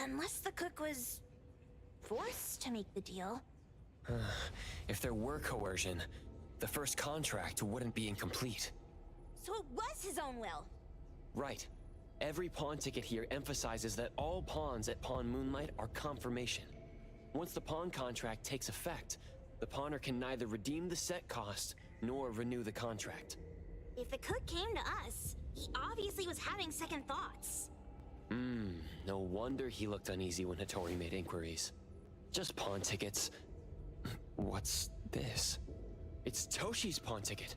Unless the cook was forced to make the deal. If there were coercion, the first contract wouldn't be incomplete. So it was his own will. Right. Every pawn ticket here emphasizes that all pawns at Pawn Moonlight are confirmation. Once the pawn contract takes effect, the pawner can neither redeem the set cost nor renew the contract. If the cook came to us, he obviously was having second thoughts. No wonder he looked uneasy when Hattori made inquiries. Just pawn tickets. What's this? It's Toshi's pawn ticket.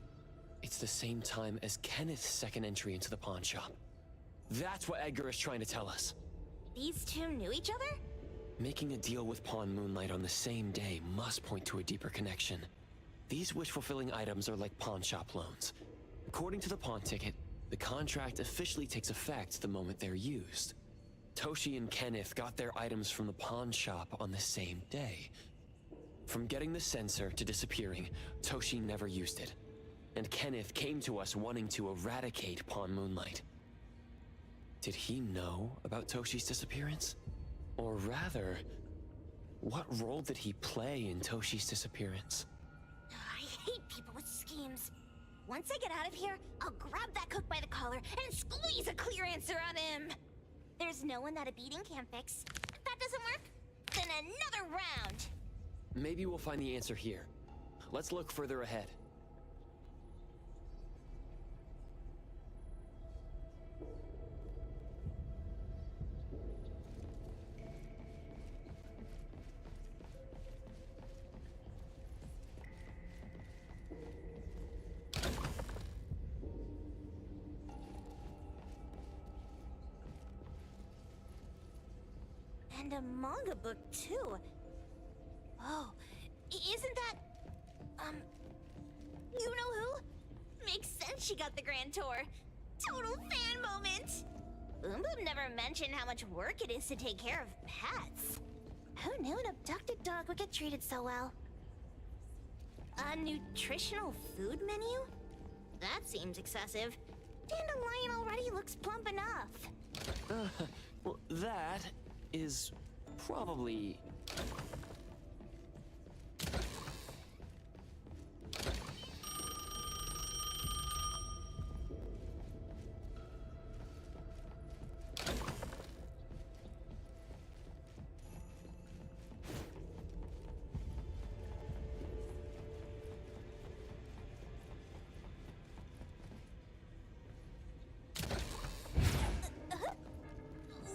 It's the same time as Kenneth's second entry into the pawn shop. That's what Edgar is trying to tell us. These two knew each other? Making a deal with Pawn Moonlight on the same day must point to a deeper connection. These wish-fulfilling items are like pawn shop loans. According to the pawn ticket, the contract officially takes effect the moment they're used. Toshi and Kenneth got their items from the pawn shop on the same day. From getting the sensor to disappearing, Toshi never used it. And Kenneth came to us wanting to eradicate Pawn Moonlight. Did he know about Toshi's disappearance? Or rather, what role did he play in Toshi's disappearance? I hate people with schemes. Once I get out of here, I'll grab that cook by the collar and squeeze a clear answer on him. There's no one that a beating can't fix. If that doesn't work, then another round. Maybe we'll find the answer here. Let's look further ahead. And a manga book, too. Oh, isn't that... you know who? Makes sense she got the grand tour. Total fan moment! Boom Boom never mentioned how much work it is to take care of pets. Who knew an abducted dog would get treated so well? A nutritional food menu? That seems excessive. Dandelion already looks plump enough. Well, that is probably...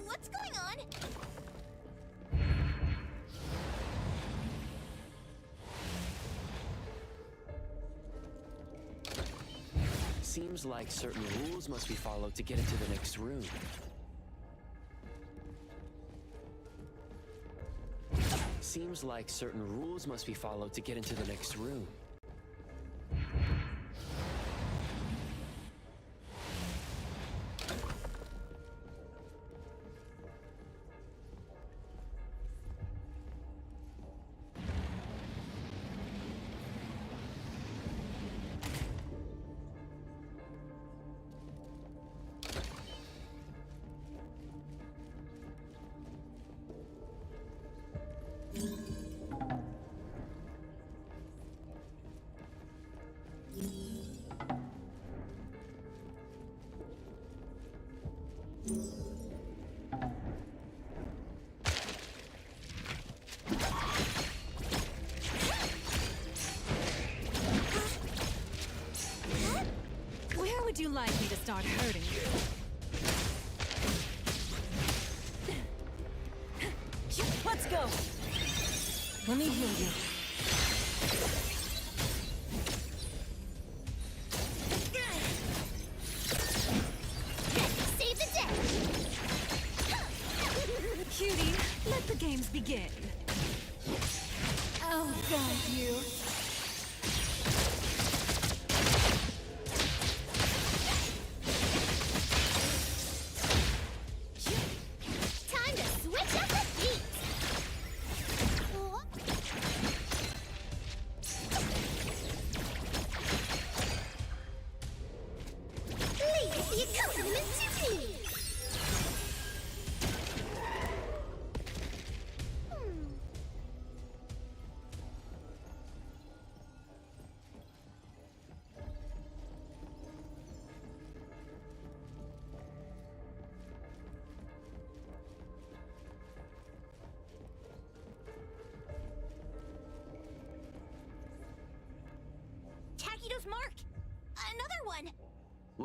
What's going on? Seems like certain rules must be followed to get into the next room. Seems like certain rules must be followed to get into the next room. Where would you like me to start hurting you? Let's go! Let me heal you. Save the day! Cutie, let the games begin. Oh, God, you. Time to switch up the beat!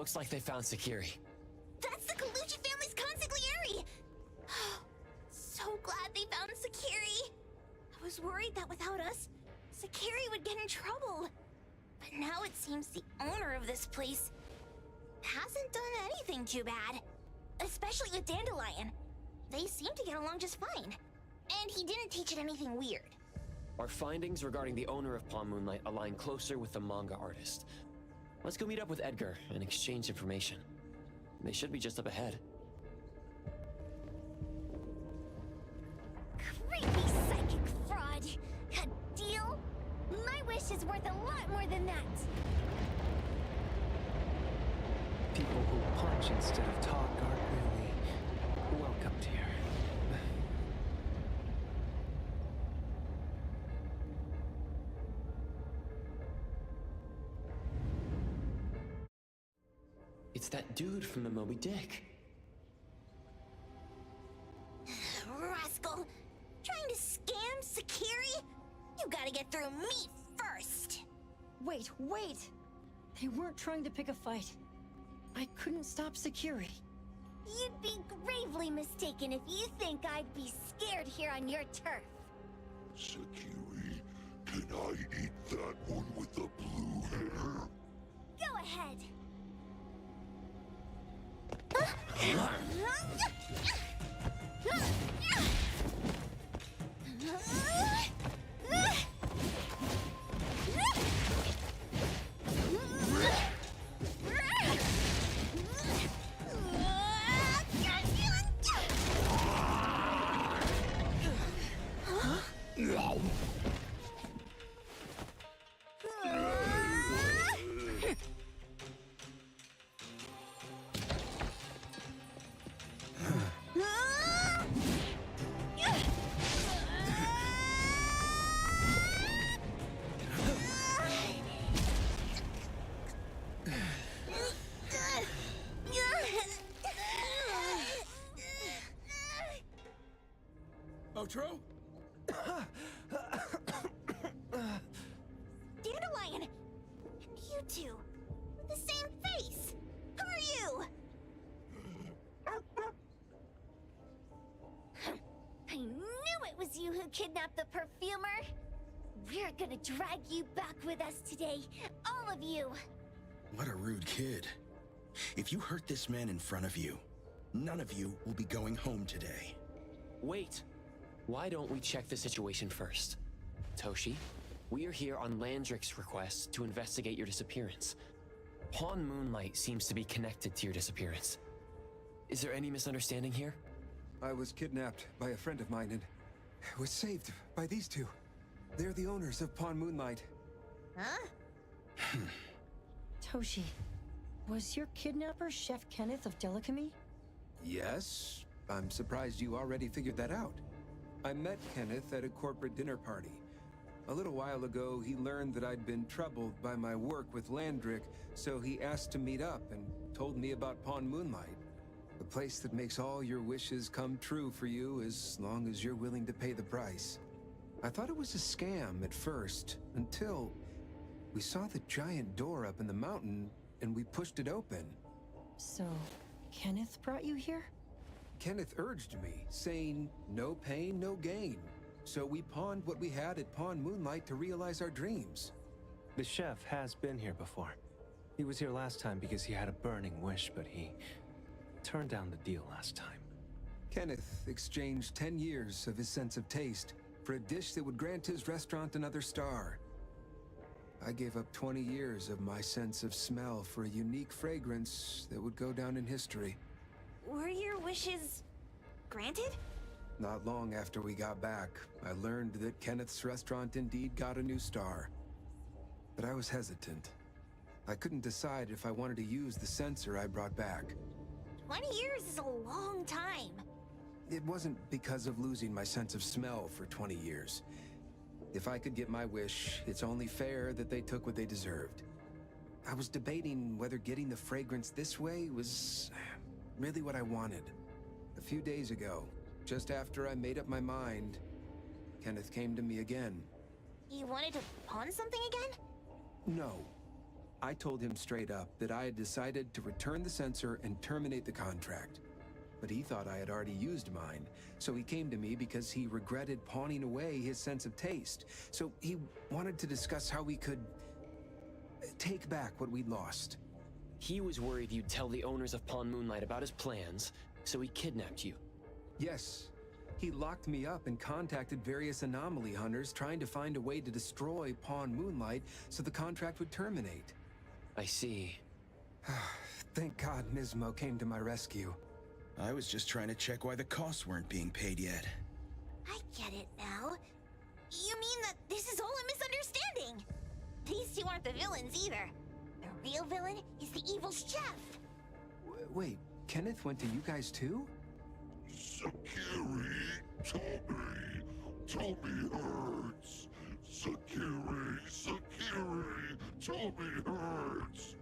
Looks like they found Sakiri. That's the Colucci family's consigliere! So glad they found Sakiri. I was worried that without us, Sakiri would get in trouble. But now it seems the owner of this place hasn't done anything too bad. Especially with Dandelion. They seem to get along just fine. And he didn't teach it anything weird. Our findings regarding the owner of Pawn Moonlight align closer with the manga artist. Let's go meet up with Edgar and exchange information. They should be just up ahead. Creepy psychic fraud. A deal? My wish is worth a lot more than that. People who punch instead of talk aren't really welcomed here. It's that dude from the Moby Dick. Rascal! Trying to scam Sakiri? You gotta get through me first! Wait! They weren't trying to pick a fight. I couldn't stop Sakiri. You'd be gravely mistaken if you think I'd be scared here on your turf. Sakiri, can I eat that one with the blue hair? Go ahead. Outro? Dandelion! And you two, with the same face! Who are you? I knew it was you who kidnapped the perfumer. We're gonna drag you back with us today, all of you. What a rude kid. If you hurt this man in front of you, none of you will be going home today. Wait! Why don't we check the situation first? Toshi, we are here on Landrick's request to investigate your disappearance. Pawn Moonlight seems to be connected to your disappearance. Is there any misunderstanding here? I was kidnapped by a friend of mine and was saved by these two. They're the owners of Pawn Moonlight. Huh? Toshi, was your kidnapper Chef Kenneth of Delicamy? Yes, I'm surprised you already figured that out. I met Kenneth at a corporate dinner party. A little while ago, he learned that I'd been troubled by my work with Landrick, so he asked to meet up and told me about Pawn Moonlight. A place that makes all your wishes come true for you as long as you're willing to pay the price. I thought it was a scam at first, until we saw the giant door up in the mountain and we pushed it open. So, Kenneth brought you here? Kenneth urged me, saying, no pain, no gain. So we pawned what we had at Pawn Moonlight to realize our dreams. The chef has been here before. He was here last time because he had a burning wish, but he turned down the deal last time. Kenneth exchanged 10 years of his sense of taste for a dish that would grant his restaurant another star. I gave up 20 years of my sense of smell for a unique fragrance that would go down in history. Were your wishes granted? Not long after we got back, I learned that Kenneth's restaurant indeed got a new star. But I was hesitant. I couldn't decide if I wanted to use the sensor I brought back. 20 years is a long time. It wasn't because of losing my sense of smell for 20 years. If I could get my wish, it's only fair that they took what they deserved. I was debating whether getting the fragrance this way was really what I wanted. A few days ago, just after I made up my mind, Kenneth came to me again. You wanted to pawn something again? No. I told him straight up that I had decided to return the sensor and terminate the contract. But he thought I had already used mine, so he came to me because he regretted pawning away his sense of taste. So he wanted to discuss how we could take back what we'd lost. He was worried you'd tell the owners of Pawn Moonlight about his plans, so he kidnapped you. Yes. He locked me up and contacted various anomaly hunters trying to find a way to destroy Pawn Moonlight so the contract would terminate. I see. Thank God Nismo came to my rescue. I was just trying to check why the costs weren't being paid yet. I get it now. You mean that this is all a misunderstanding? These two aren't the villains either. The real villain is the evil chef. Wait, Kenneth went to you guys too? Sakiri, Tommy hurts. Sakiri, Tommy hurts.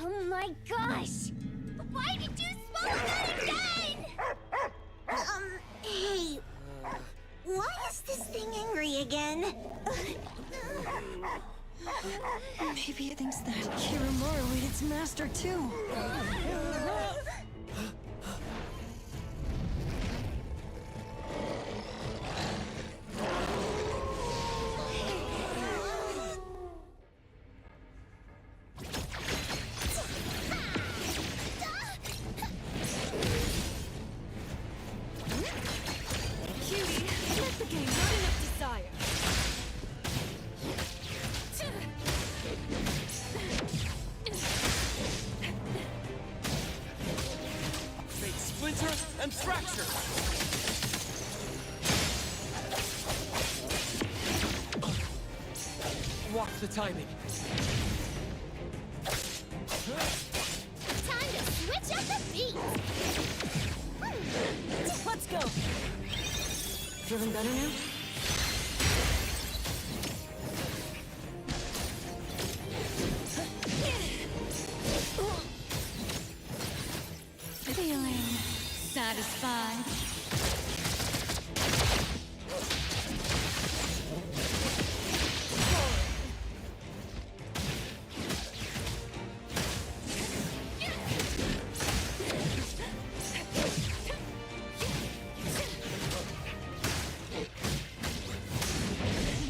Oh my gosh! Why did you smoke that again? Hey, why is this thing angry again? Maybe it thinks that Kirimura ate its master too. And fracture! Watch the timing. Time to switch up the beat! Let's go! Feeling better now? Feeling satisfied.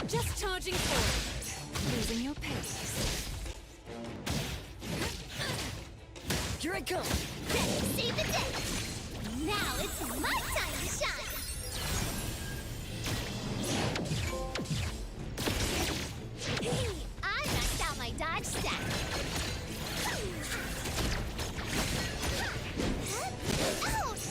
Just charging forward. Losing your pace. Here I come! Save the day! Now it's my time to shine! Hey, I maxed out my dodge stack! Ouch!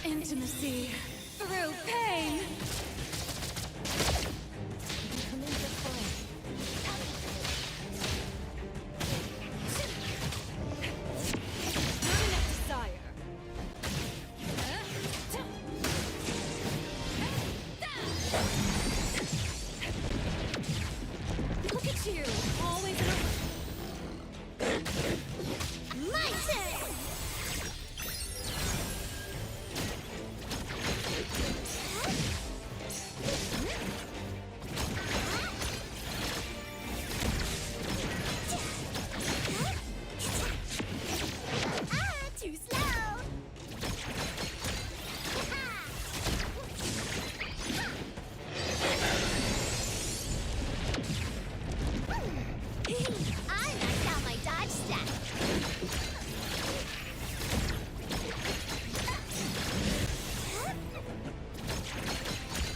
Intimacy through pain. Burning up desire. Look at you, always in My turn! Too slow! I maxed out my dodge stack!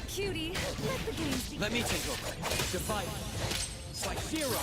Cutie, let the games begin. Let me take over. Divide. It's like zero.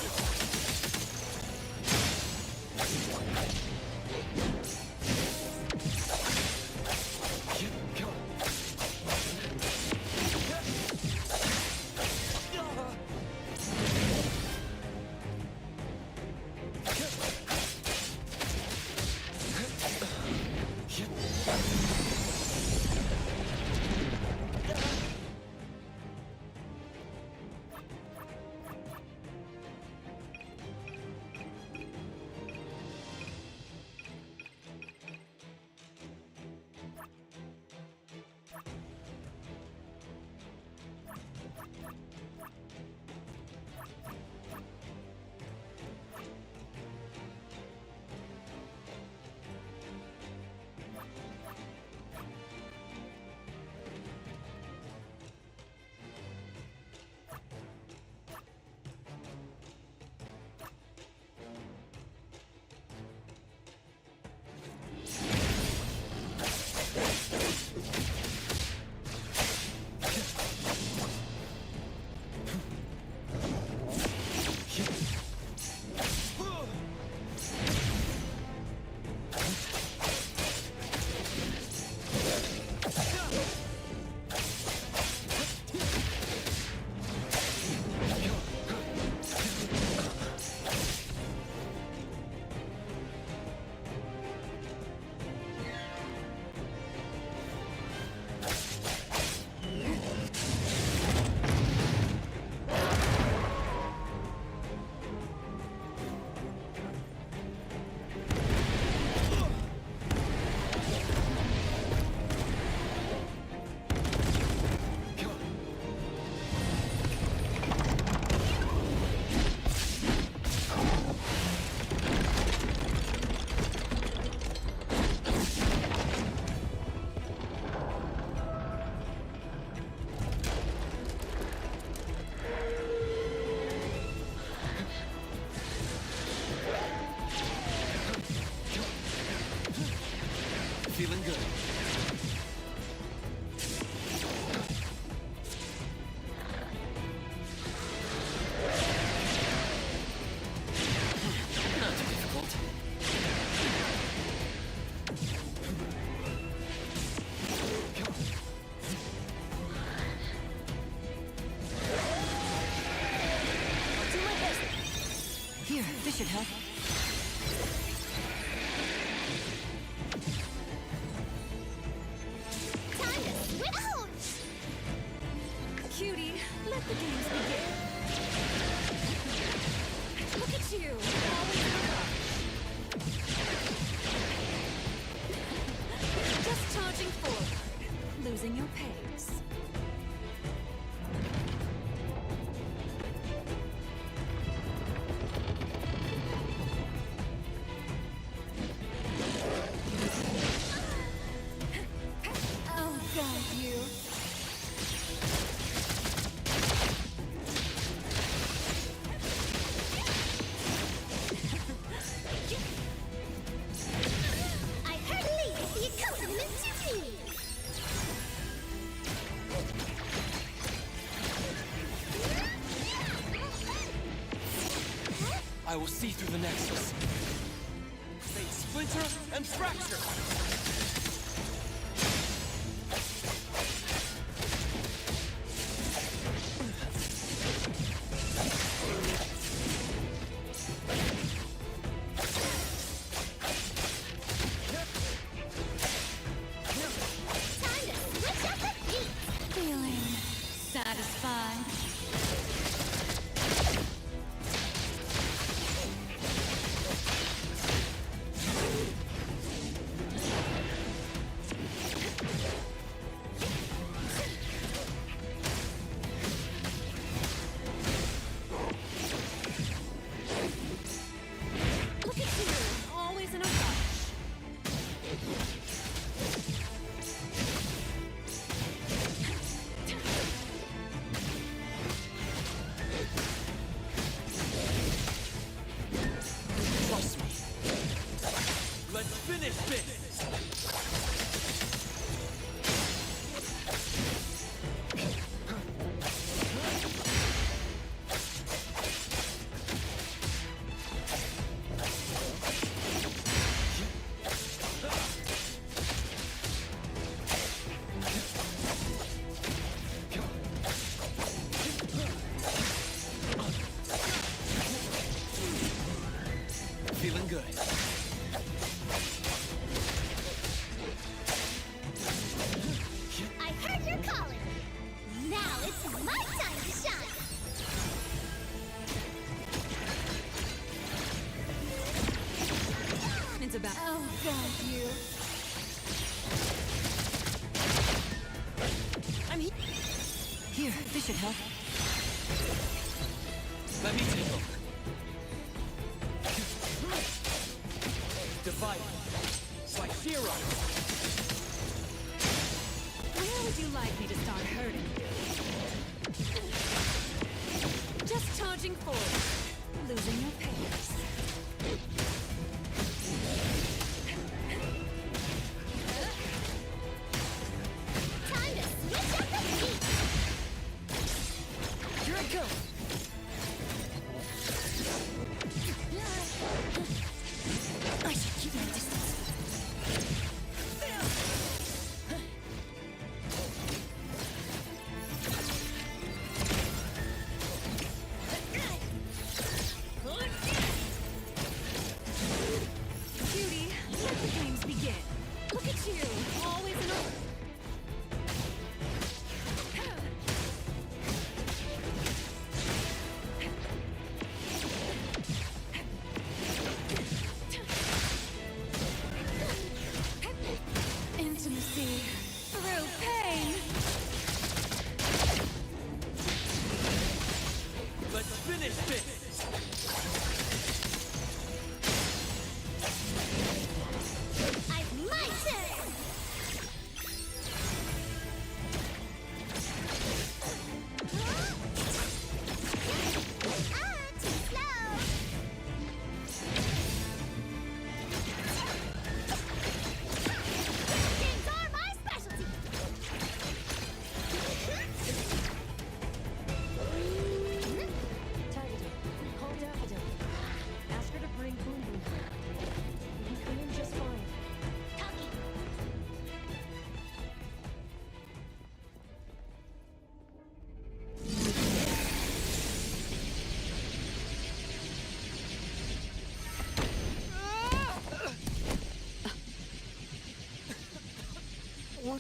should help. Time to switch! Ouch! Cutie, let the games begin. Look at you, always in a rush. Just charging forward, losing your pace. Oh, God, you. I heartily is the accompaniment to me! I will see through the Nexus. Fate splinter and fracture! Time to switch up the beat! Feeling satisfied. Look at you, always in a rush. Trust me. Let's finish this! Feeling good. I heard your calling! Now it's my time to shine! It's about. Oh, God, you. I'm here. Here, this should help. Let me take over. Divide. Like zero. Where would you like me to start hurting you? Just charging forward, losing your pace. Time to switch up the beat! Here I go. I should keep my distance. Cutie, let the games begin. Look at you, always in a...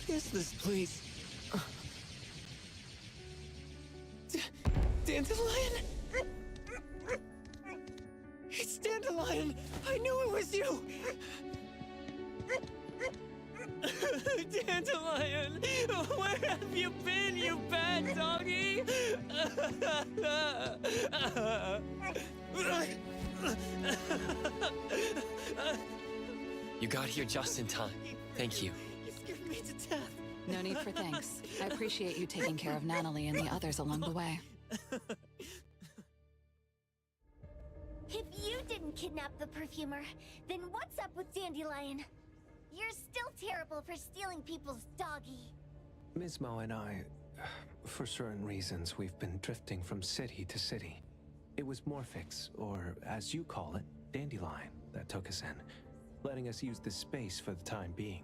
is this place? Dandelion? It's Dandelion! I knew it was you! Dandelion! Where have you been, you bad doggy? You got here just in time. Thank you. You scared me to death. No need for thanks. I appreciate you taking care of Natalie and the others along the way. If you didn't kidnap the perfumer, then what's up with Dandelion? You're still terrible for stealing people's doggy. Ms. Mo and I, for certain reasons, we've been drifting from city to city. It was Morphix, or as you call it, Dandelion, that took us in, letting us use this space for the time being.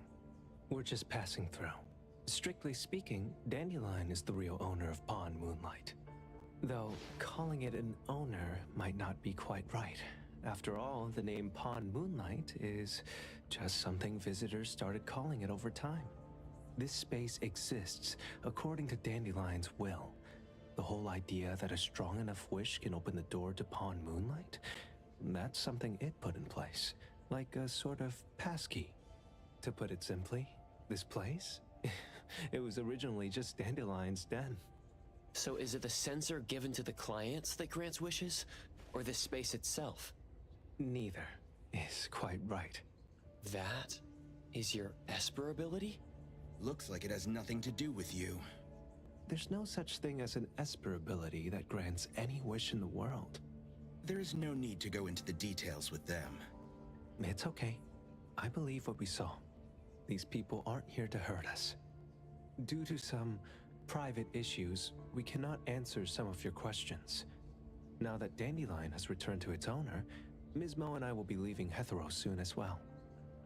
We're just passing through. Strictly speaking, Dandelion is the real owner of Pawn Moonlight. Though calling it an owner might not be quite right. After all, the name Pawn Moonlight is just something visitors started calling it over time. This space exists according to Dandelion's will. The whole idea that a strong enough wish can open the door to Pawn Moonlight? That's something it put in place, like a sort of passkey. To put it simply, this place? It was originally just Dandelion's den. So is it the sensor given to the clients that grants wishes, or the space itself? Neither is quite right. That is your Esper ability? Looks like it has nothing to do with you. There's no such thing as an Esper ability that grants any wish in the world. There is no need to go into the details with them. It's okay. I believe what we saw. These people aren't here to hurt us. Due to some private issues, we cannot answer some of your questions. Now that Dandelion has returned to its owner, Ms. Mo and I will be leaving Hetero soon as well.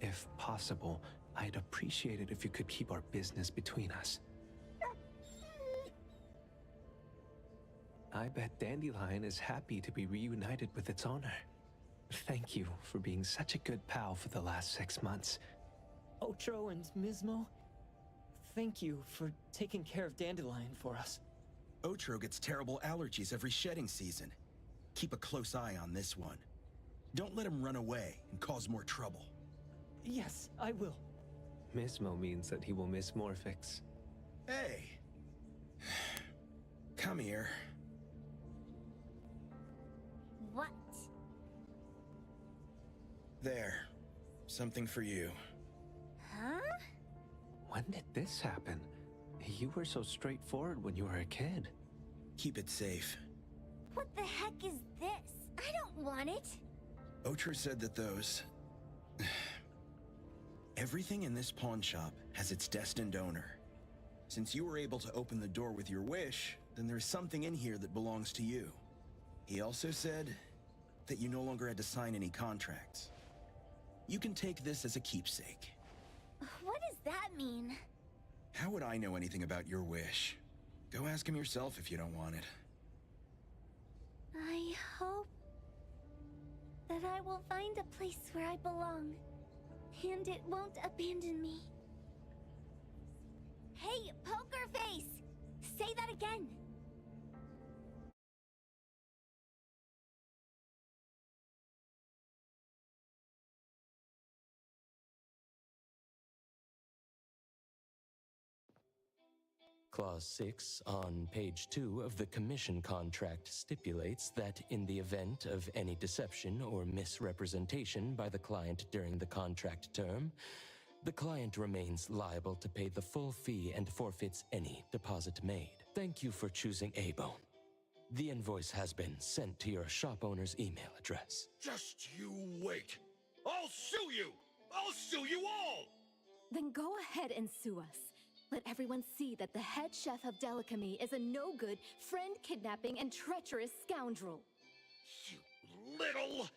If possible, I'd appreciate it if you could keep our business between us. I bet Dandelion is happy to be reunited with its owner. Thank you for being such a good pal for the last 6 months. Otro and Mismo, thank you for taking care of Dandelion for us. Otro gets terrible allergies every shedding season. Keep a close eye on this one. Don't let him run away and cause more trouble. Yes, I will. Mismo means that he will miss Morphix. Hey! Come here. What? There. Something for you. Huh? When did this happen? You were so straightforward when you were a kid. Keep it safe. What the heck is this? I don't want it. Otro said that those... Everything in this pawn shop has its destined owner. Since you were able to open the door with your wish, then there's something in here that belongs to you. He also said that you no longer had to sign any contracts. You can take this as a keepsake. What does that mean? How would I know anything about your wish? Go ask him yourself if you don't want it. I hope that I will find a place where I belong, and it won't abandon me. Hey, Poker Face! Say that again! Clause 6 on page 2 of the commission contract stipulates that in the event of any deception or misrepresentation by the client during the contract term, the client remains liable to pay the full fee and forfeits any deposit made. Thank you for choosing A-Bone. The invoice has been sent to your shop owner's email address. Just you wait. I'll sue you! I'll sue you all! Then go ahead and sue us. Let everyone see that the head chef of Delicamy is a no-good, friend-kidnapping, and treacherous scoundrel. You little...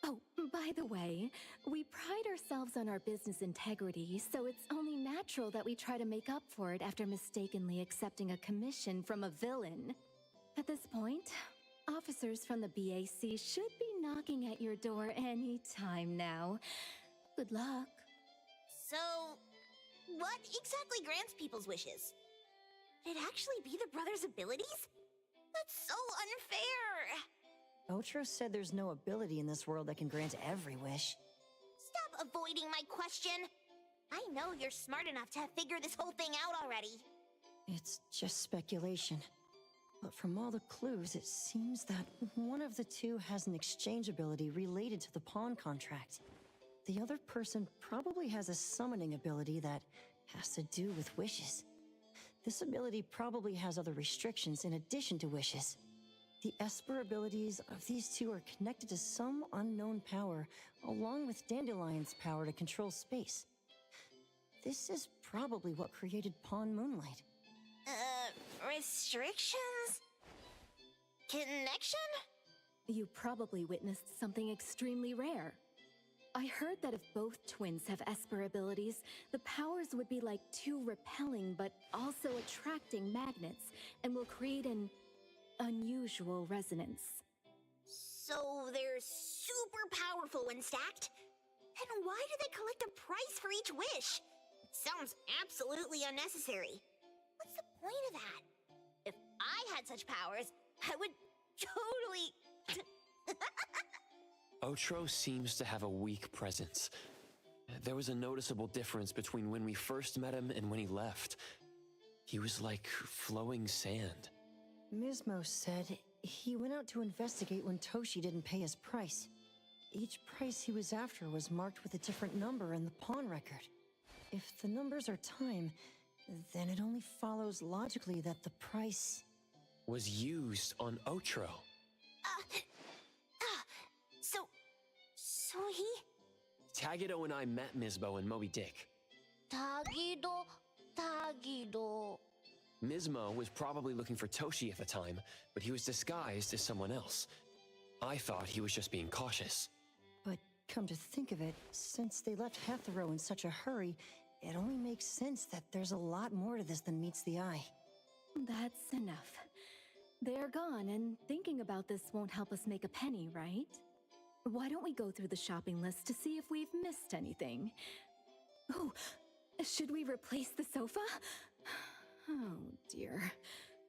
Oh, by the way, we pride ourselves on our business integrity, so it's only natural that we try to make up for it after mistakenly accepting a commission from a villain. At this point, officers from the BAC should be knocking at your door any time now. Good luck. So, What exactly grants people's wishes? Would it actually be the brothers' abilities? That's so unfair! Otro said there's no ability in this world that can grant every wish. Stop avoiding my question! I know you're smart enough to have figured this whole thing out already. It's just speculation. But from all the clues, it seems that one of the two has an exchange ability related to the pawn contract. The other person probably has a summoning ability that has to do with wishes. This ability probably has other restrictions in addition to wishes. The Esper abilities of these two are connected to some unknown power, along with Dandelion's power to control space. This is probably what created Pawn Moonlight. Restrictions? Connection? You probably witnessed something extremely rare. I heard that if both twins have Esper abilities, the powers would be like two repelling but also attracting magnets and will create an unusual resonance. So they're super powerful when stacked? And why do they collect a price for each wish? It sounds absolutely unnecessary. What's the point of that? If I had such powers, I would totally... Otro seems to have a weak presence. There was a noticeable difference between when we first met him and when he left. He was like flowing sand. Mismo said he went out to investigate when Toshi didn't pay his price. Each price he was after was marked with a different number in the pawn record. If the numbers are time, then it only follows logically that the price... was used on Otro. So he... Tagido and I met Mismo and Moby Dick. Tagido. Mismo was probably looking for Toshi at the time, but he was disguised as someone else. I thought he was just being cautious. But come to think of it, since they left Hatharo in such a hurry, it only makes sense that there's a lot more to this than meets the eye. That's enough. They're gone, and thinking about this won't help us make a penny, right? Why don't we go through the shopping list to see if we've missed anything? Oh, should we replace the sofa? Oh, dear.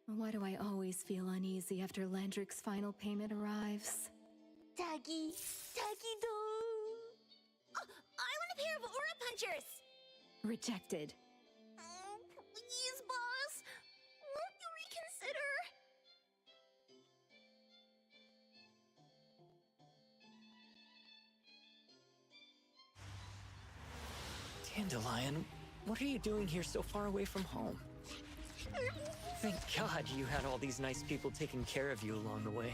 Why do I always feel uneasy after Landrick's final payment arrives? Tagido. Oh, I want a pair of Aura Punchers! Rejected. Oh, please, boss. Won't you reconsider? Dandelion, what are you doing here so far away from home? Thank God you had all these nice people taking care of you along the way.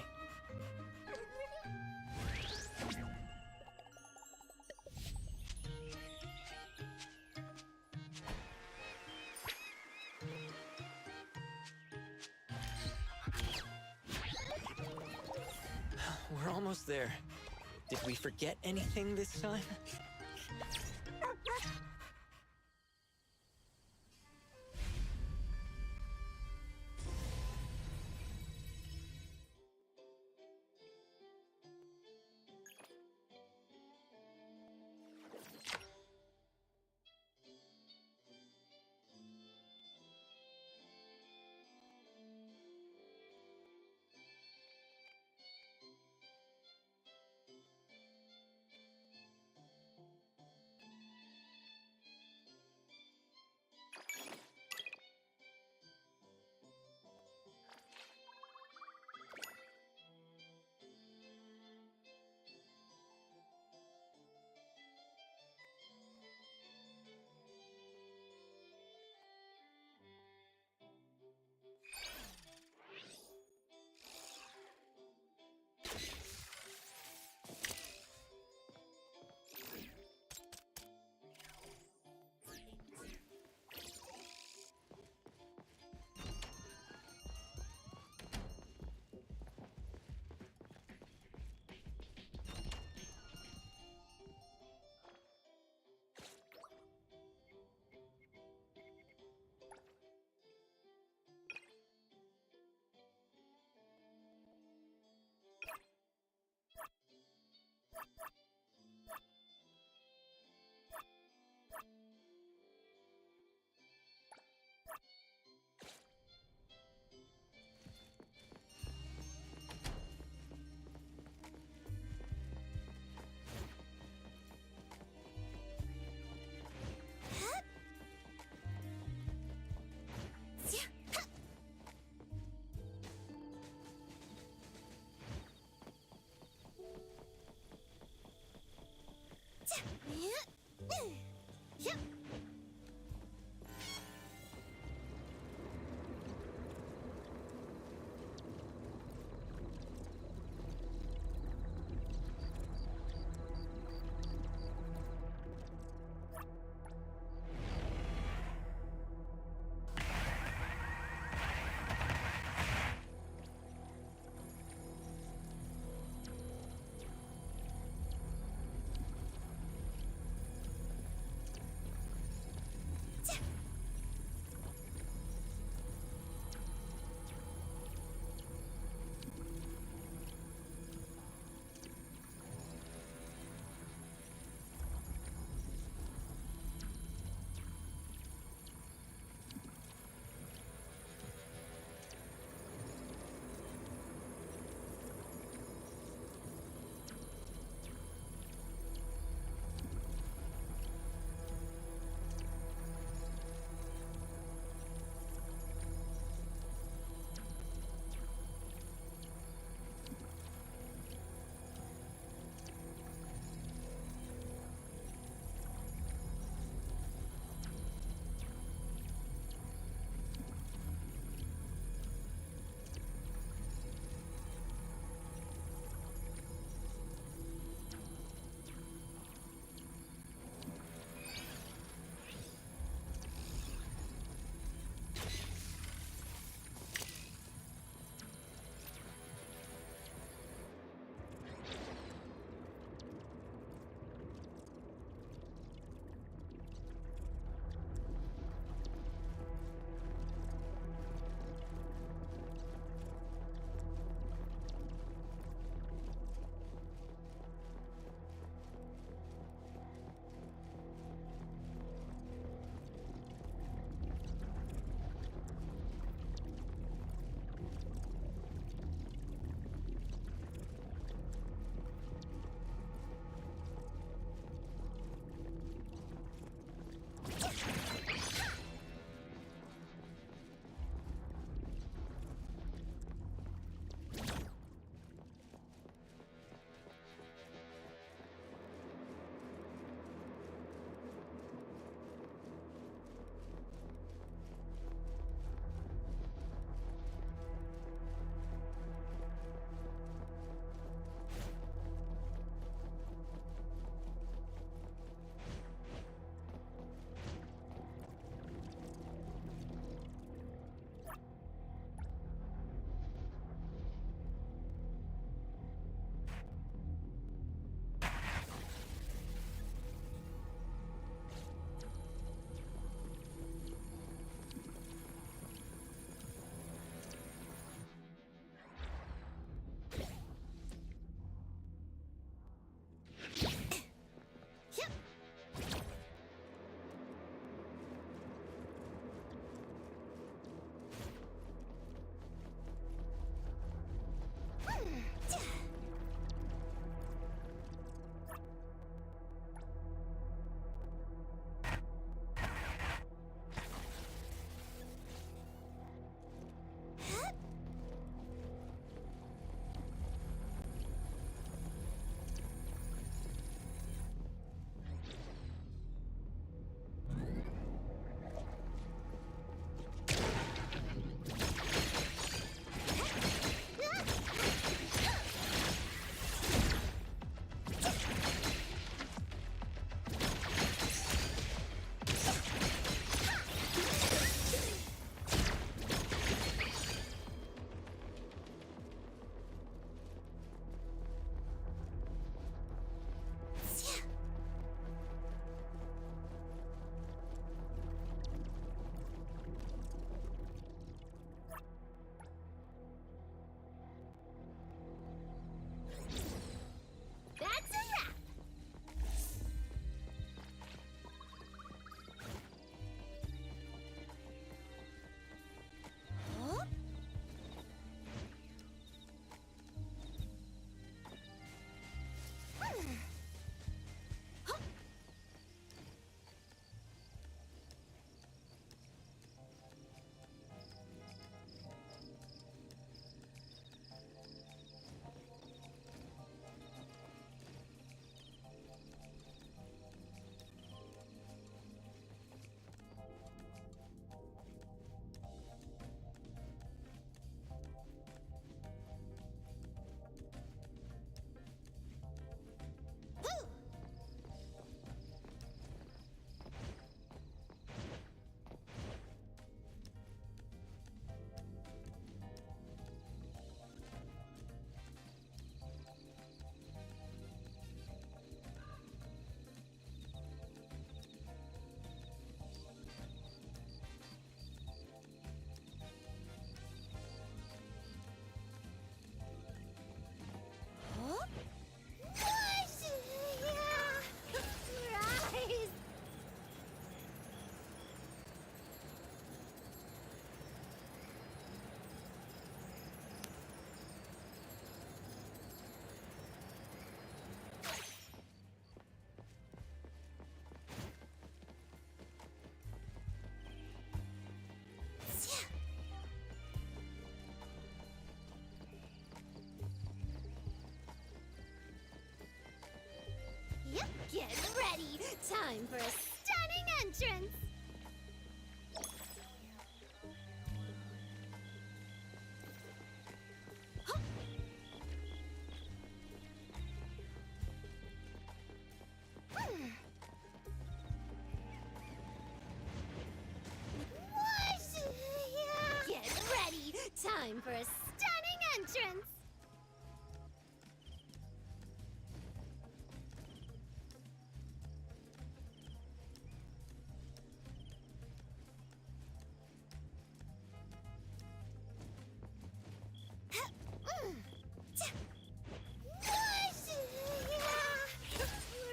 We're almost there. Did we forget anything this time? Time for a stunning entrance! Get ready! Time for a stunning entrance!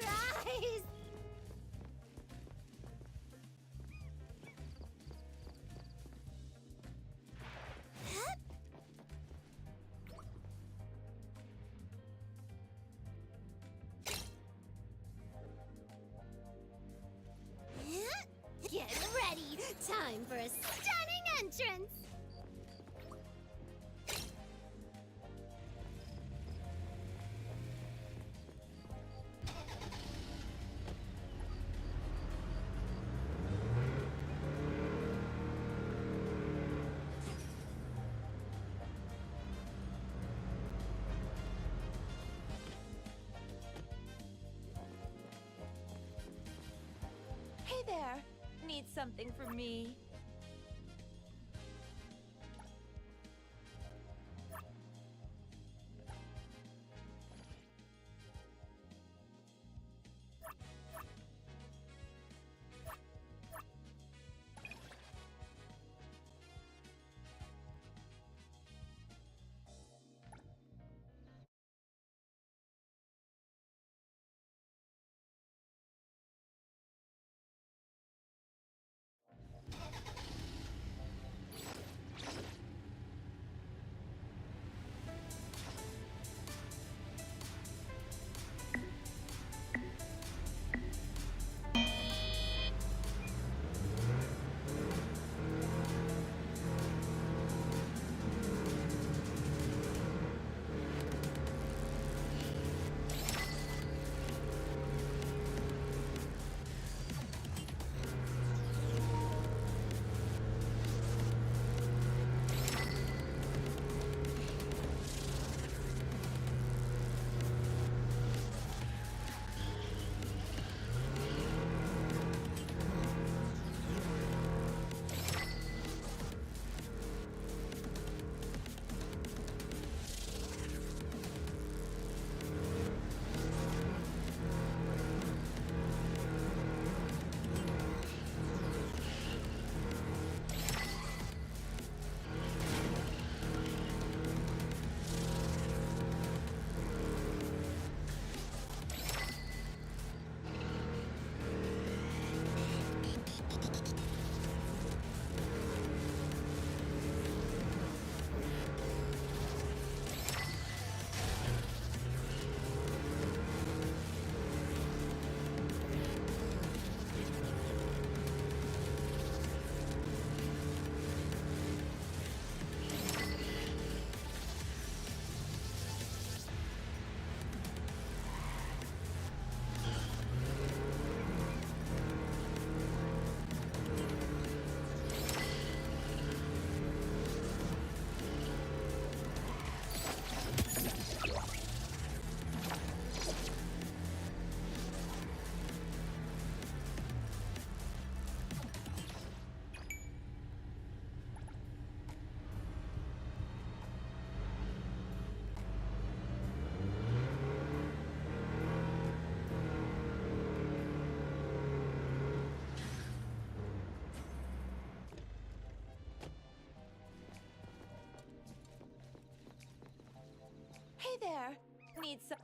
Rise! Get ready! Time for a stunning entrance! Hey there! Need something from me? Hey there! Need some...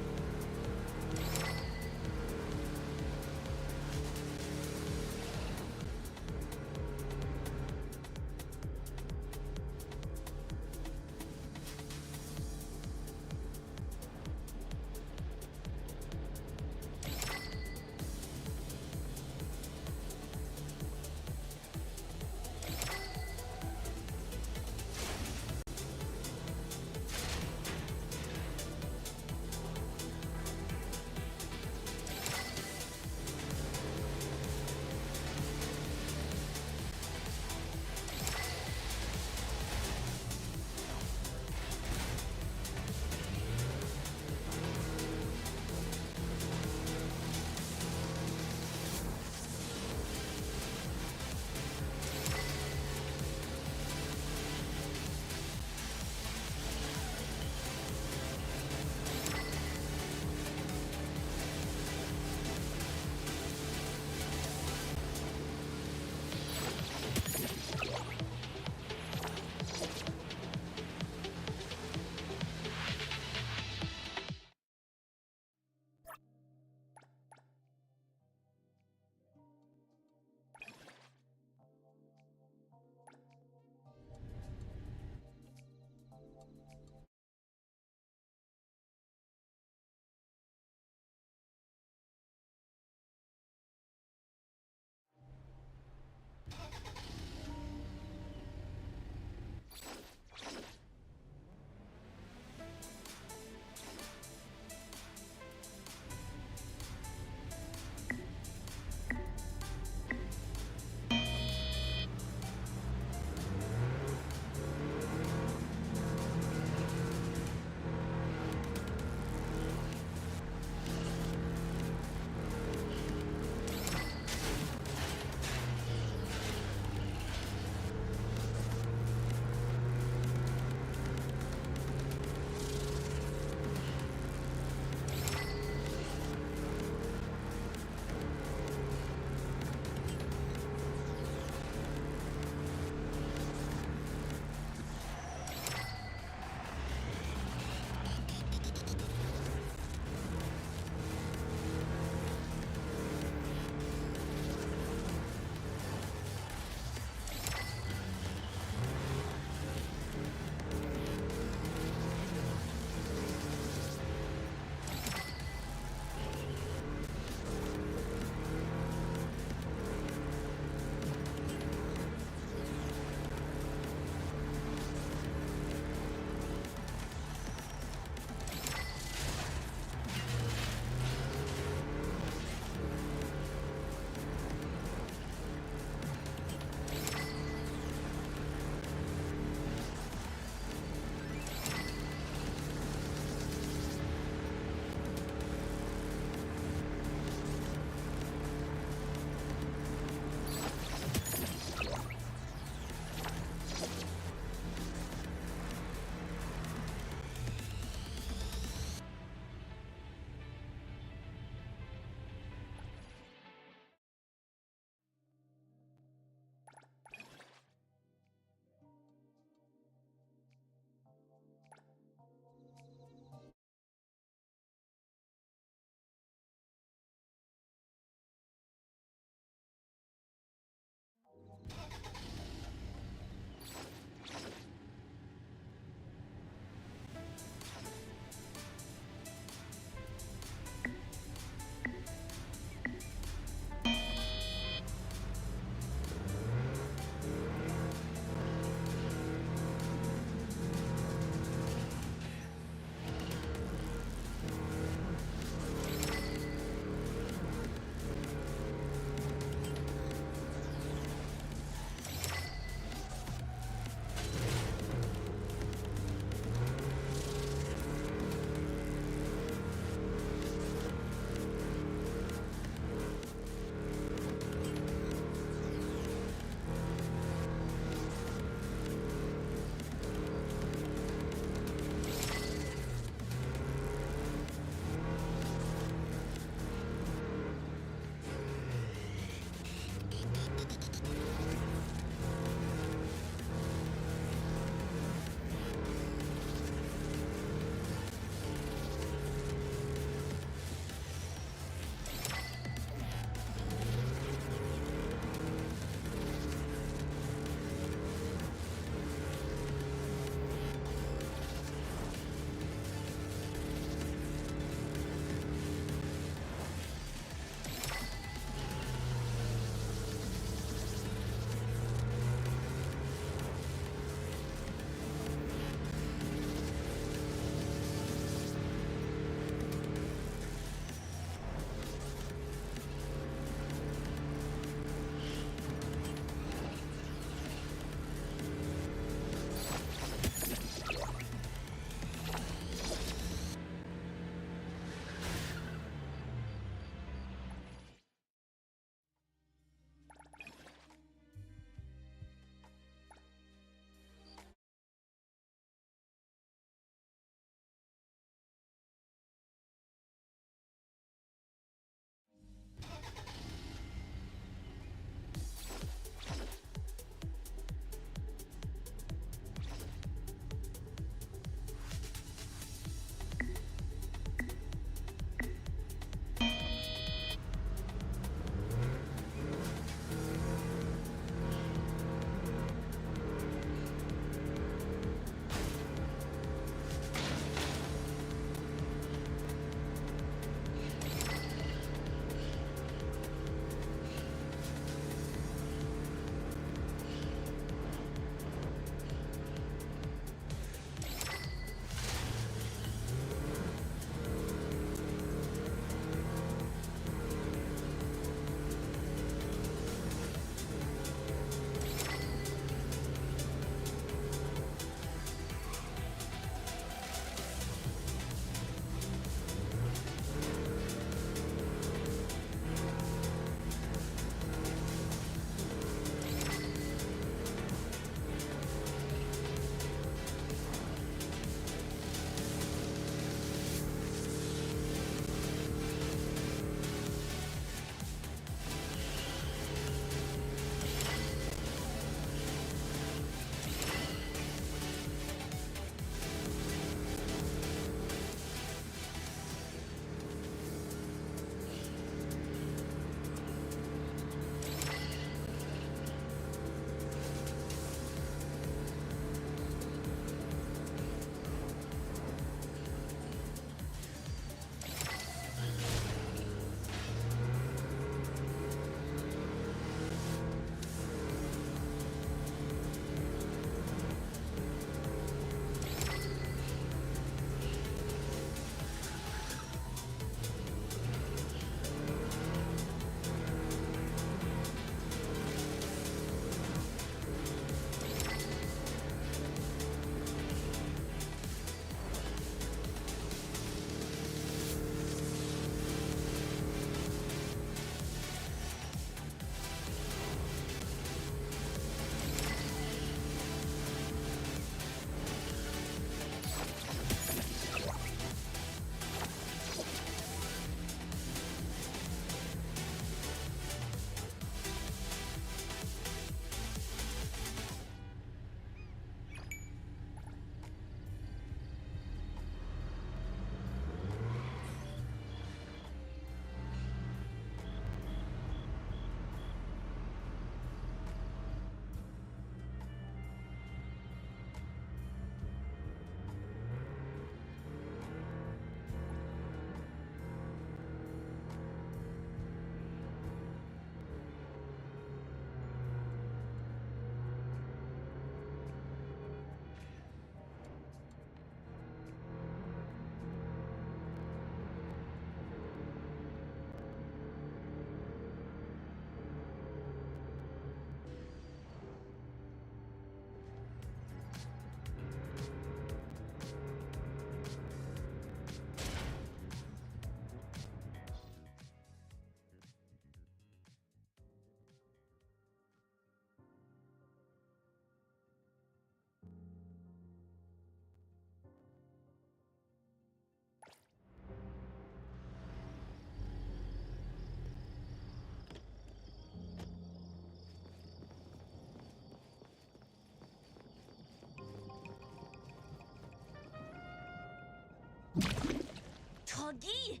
Tuggy!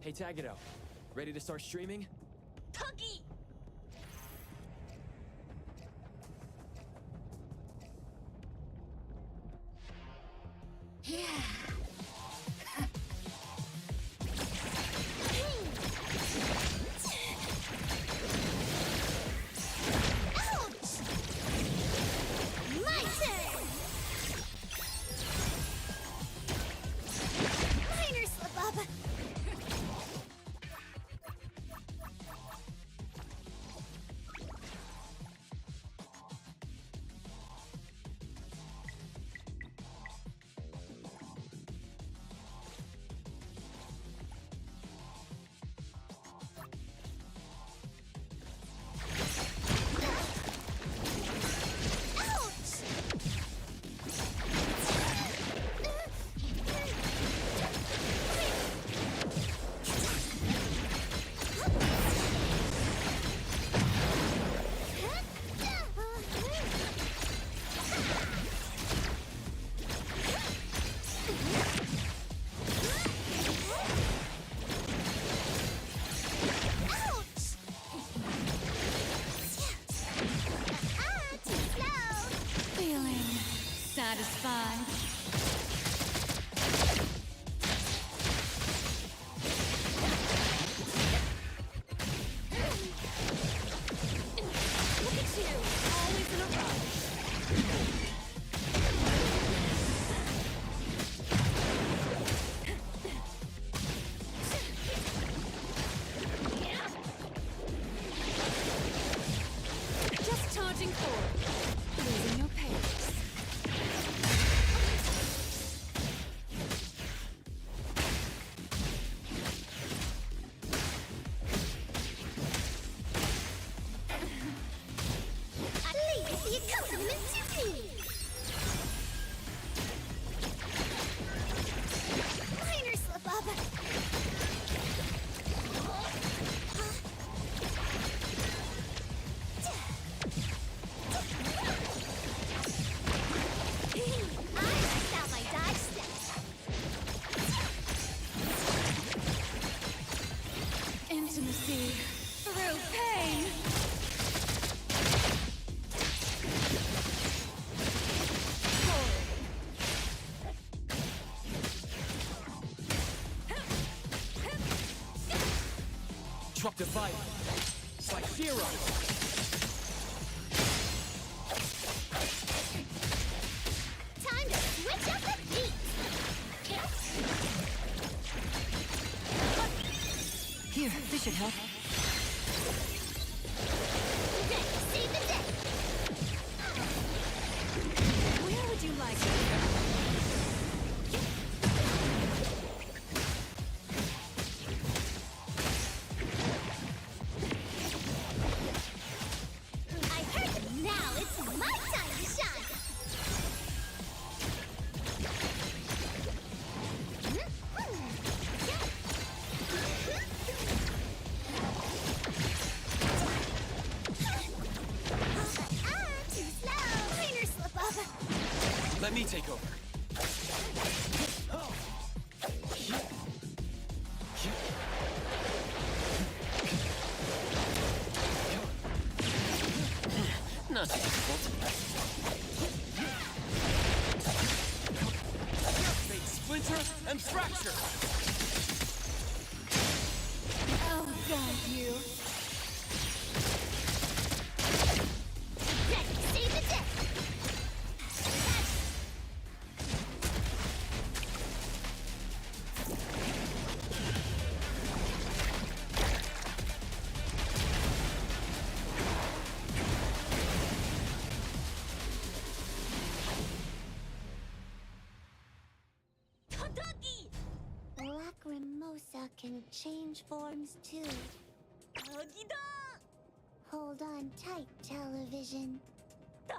Hey Tagedo, ready to start streaming? Tuggy! Yeah. Ouch! My turn! Minor slip-up! Feeling satisfied. Look at you, always in a rush. Just charging forward, losing your pace. Please, the accompaniment to me! Minor slip-up! I messed out my dodge step. Intimacy through pain. Drop the fight. It's like zero. Time to switch up the beat! Here, this should help. Ready, save the day! Where would you like it? I heard it. Now it's my time to shine! I'm too slow! Minor slip-up! Let me take over. Not too difficult. Fate splinter and fracture. Oh, God, you. Ready, save the day! Tuggy! Lacrimosa can change forms too. Tuggy-da! Hold on tight, television. Da?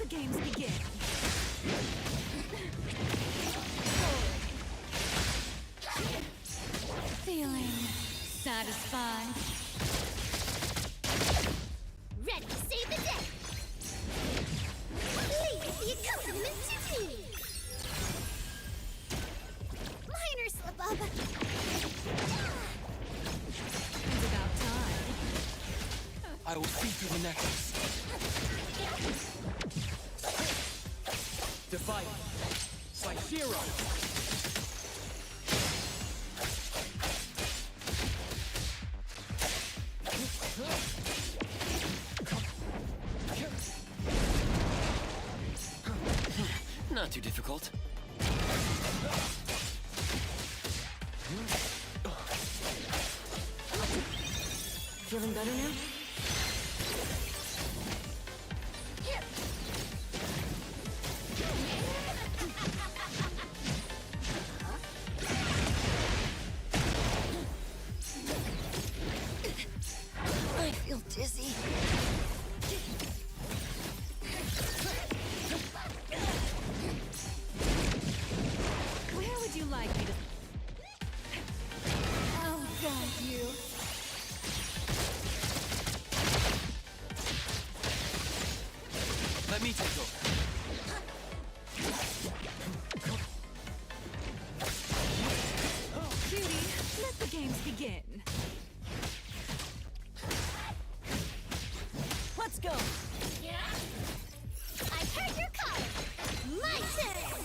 the games begin. Feeling satisfied. Ready to save the day! Please, the accompaniment to me! Minor slip-up! It's about time. I will see through the nexus. Divide by zero. Not too difficult. Feeling better now? I feel dizzy. Where would you like me to... Oh, God, you. Let me take over. Cutie, let the games begin. Let's go. I heard your call! My turn!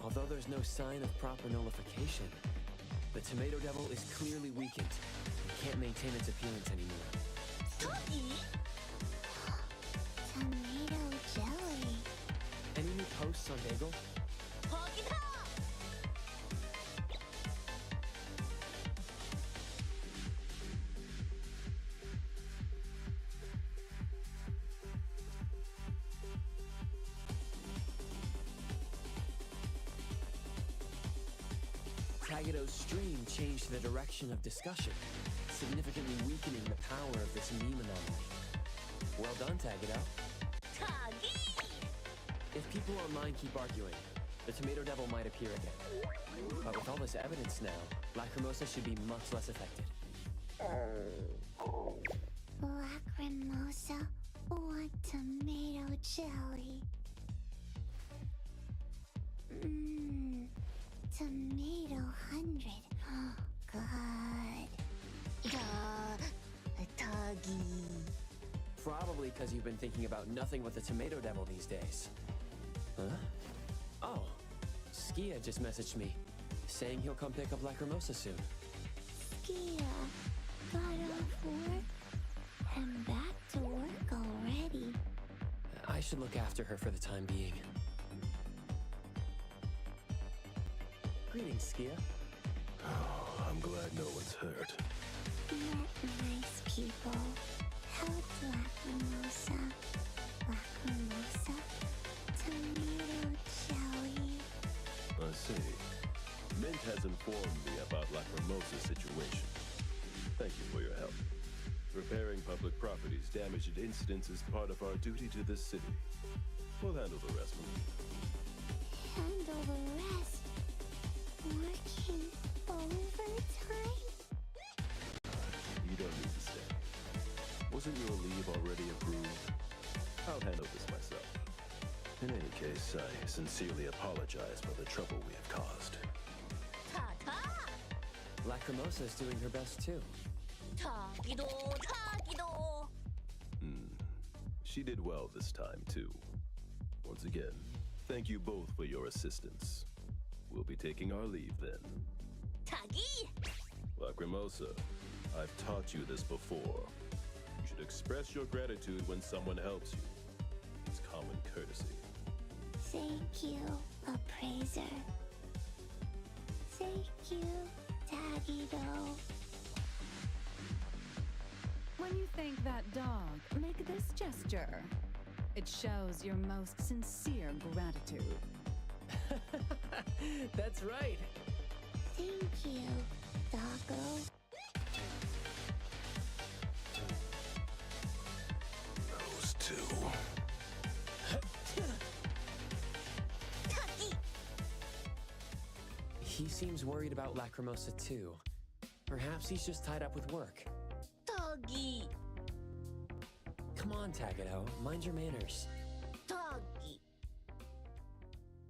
Although there's no sign of proper nullification, the Tomato Devil is clearly weakened and can't maintain its appearance anymore. Tomato jelly. Any new posts on Bagel? Tagedo's stream changed the direction of discussion, significantly weakening the power of this meme anomaly. Well done, Tagedo. If people online keep arguing, the Tomato Devil might appear again. But with all this evidence now, Lacrimosa should be much less affected. Lacrimosa want tomato jelly. Tomato 100. Oh, God. Tuggy. Probably because you've been thinking about nothing but the Tomato Devil these days. Huh? Oh, Skia just messaged me, saying he'll come pick up Lacrimosa soon. Skia got off work and back to work already. I should look after her for the time being. Greetings, Skia. Oh, I'm glad no one's hurt. Met nice people. Helped Lacrimosa. Lacrimosa. Tomato jelly. I see. Mint has informed me about Lacrimosa's situation. Thank you for your help. Repairing public properties damaged incidents is part of our duty to this city. We'll handle the rest. Handle the rest. Working overtime? You don't need to stay. Wasn't your leave already approved? I'll handle this myself. In any case, I sincerely apologize for the trouble we have caused. Ta-ta! Lacrimosa's doing her best too. Takido, Takido! She did well this time, too. Once again, thank you both for your assistance. We'll be taking our leave then. Tagi! Lacrimosa, I've taught you this before. You should express your gratitude when someone helps you. It's common courtesy. Thank you, appraiser. Thank you, Tagido. When you thank that dog, make this gesture. It shows your most sincere gratitude. That's right. Thank you, Doggo. Those two. Taki! He seems worried about Lacrimosa too. Perhaps he's just tied up with work. Doggy! Come on, Tagedo, mind your manners. Doggy!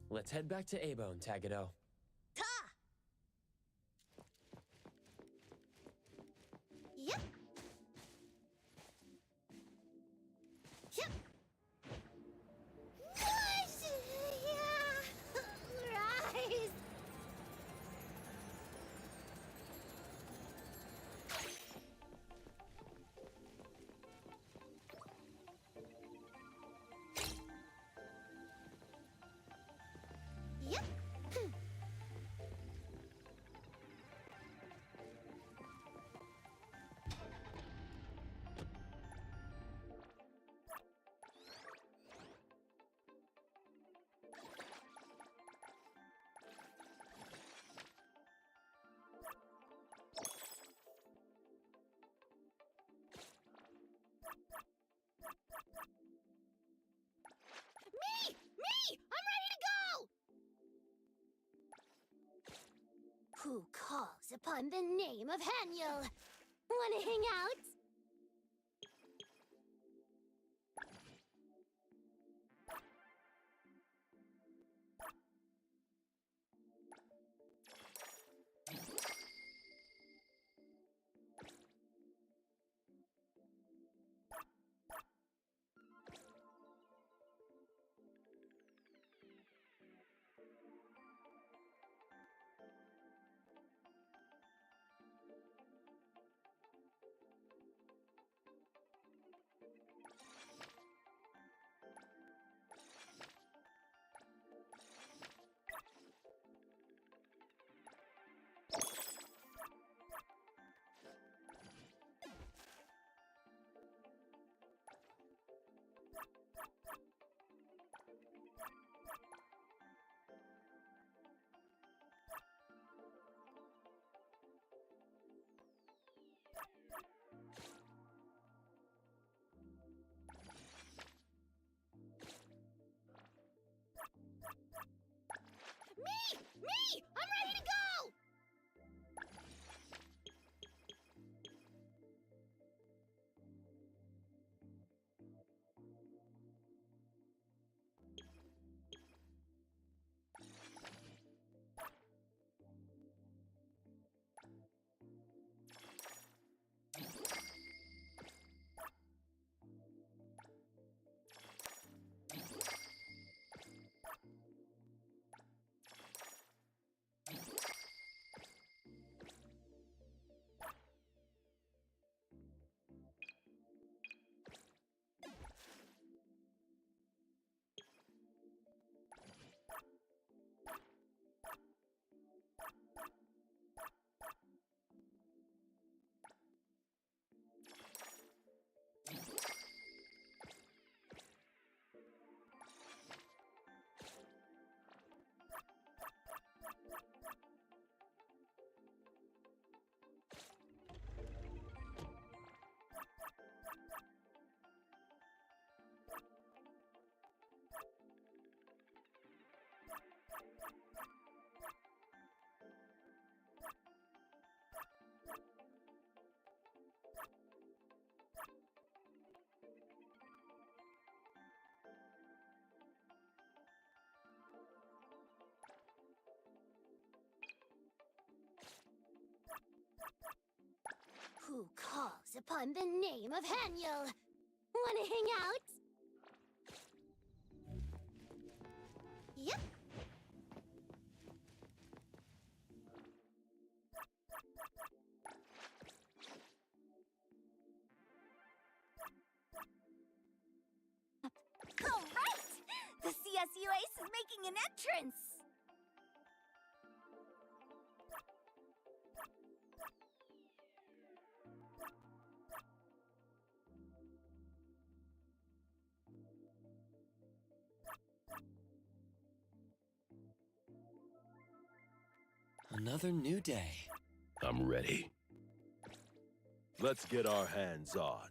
Let's head back to A-Bone, Tagedo. Ta! Yep! Yep! Push! Yeah! Rise! Yep! Me! Me! I'm ready to go! Who calls upon the name of Haniel? Wanna hang out? Me! I'm ready to go! Who calls upon the name of Haniel? Wanna hang out? Yep. All right! The CSU Ace is making an entrance! Another new day. I'm ready. Let's get our hands on.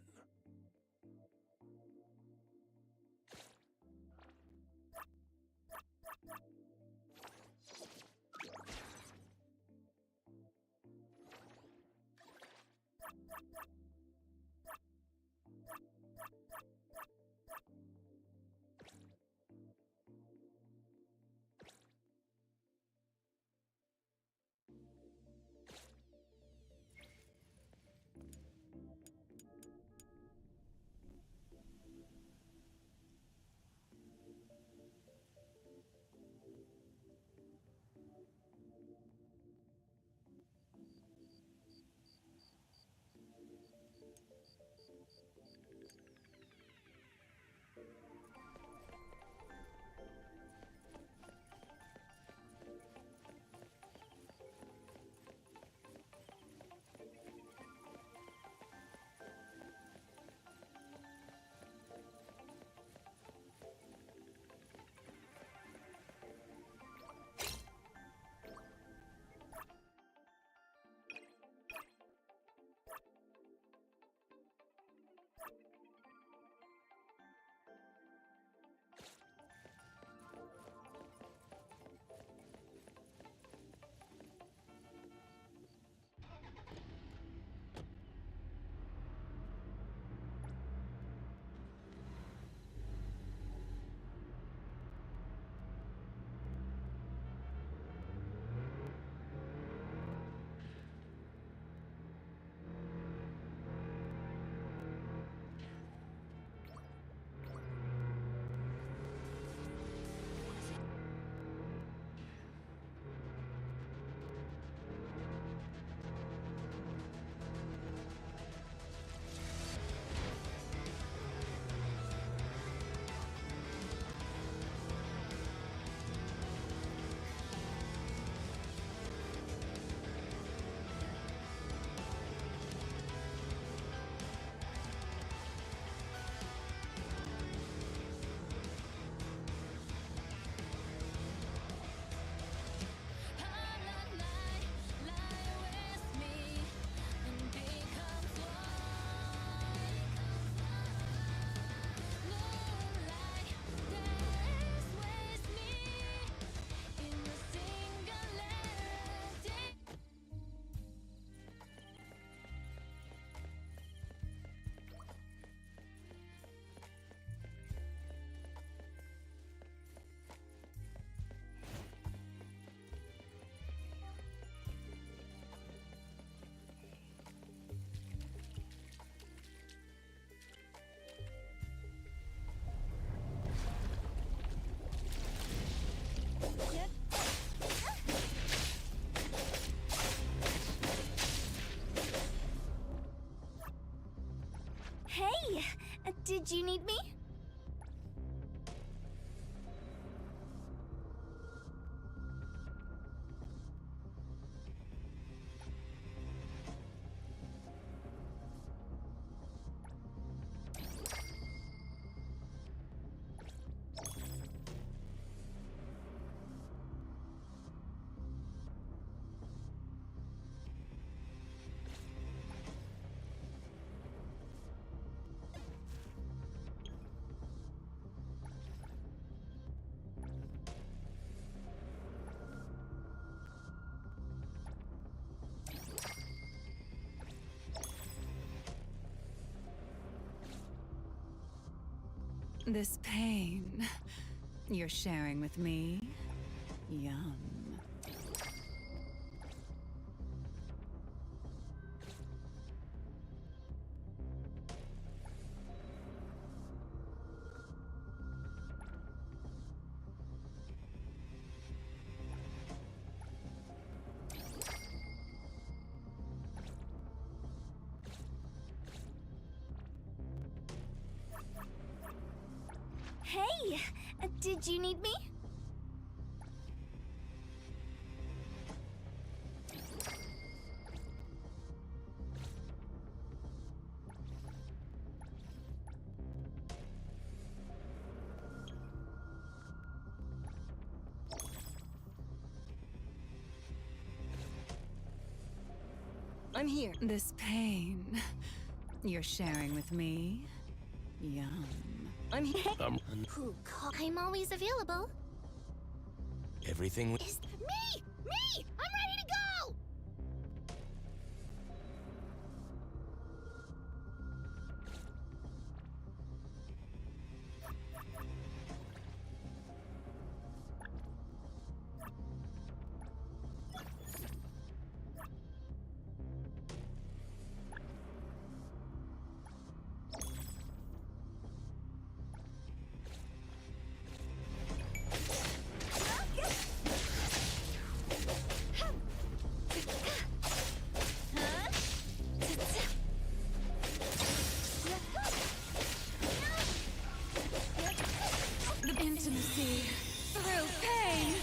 Hey! Did you need me? This pain you're sharing with me? Yum. Hey! Did you need me? I'm here. This pain you're sharing with me? Yum. I'm here. Who called? I'm always available. Everything. Is me! Me! I'm ready to go! The intimacy through pain.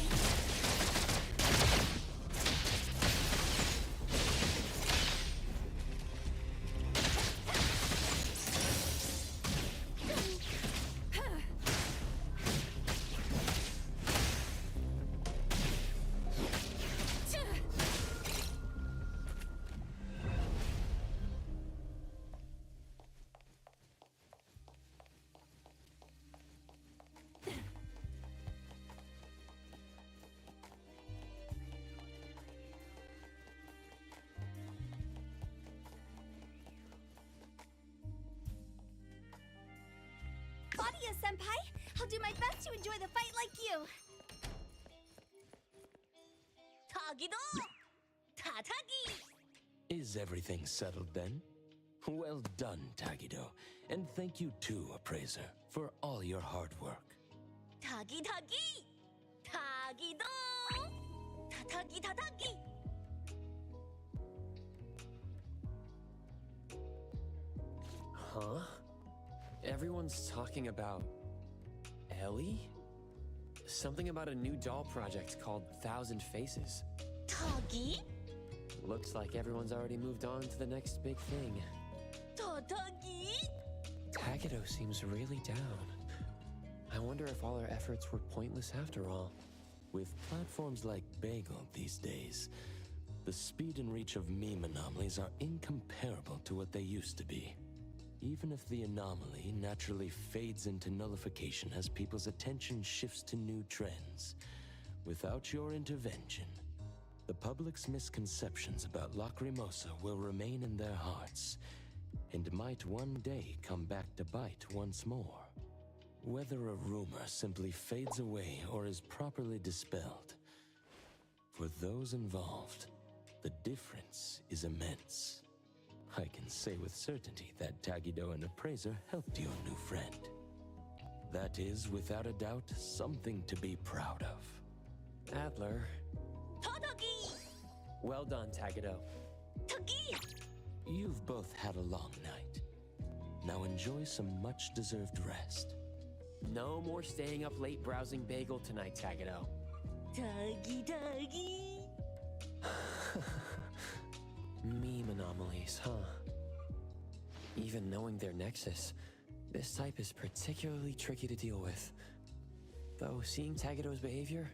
Senpai, I'll do my best to enjoy the fight like you. Tagido! Tatagi! Is everything settled then? Well done, Tagido. And thank you too, Appraiser, for all your hard work. Tagi Tagi! Tagido! Tatagi Tatagi! Huh? Everyone's talking about Ellie? Something about a new doll project called Thousand Faces. Tagi? Looks like everyone's already moved on to the next big thing. Tatagi? Tagido seems really down. I wonder if all our efforts were pointless after all. With platforms like Bagel these days, the speed and reach of meme anomalies are incomparable to what they used to be. Even if the anomaly naturally fades into nullification as people's attention shifts to new trends, without your intervention, the public's misconceptions about Lacrimosa will remain in their hearts, and might one day come back to bite once more. Whether a rumor simply fades away or is properly dispelled, for those involved, the difference is immense. I can say with certainty that Tagido and Appraiser helped your new friend. That is, without a doubt, something to be proud of. Adler. Tatagi! Well done, Tagido. Tagi! You've both had a long night. Now enjoy some much-deserved rest. No more staying up late browsing Bagel tonight, Tagido. Tagi Tagi! Meme anomalies, huh? Even knowing their nexus, this type is particularly tricky to deal with. Though seeing Tagido's behavior,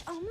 um,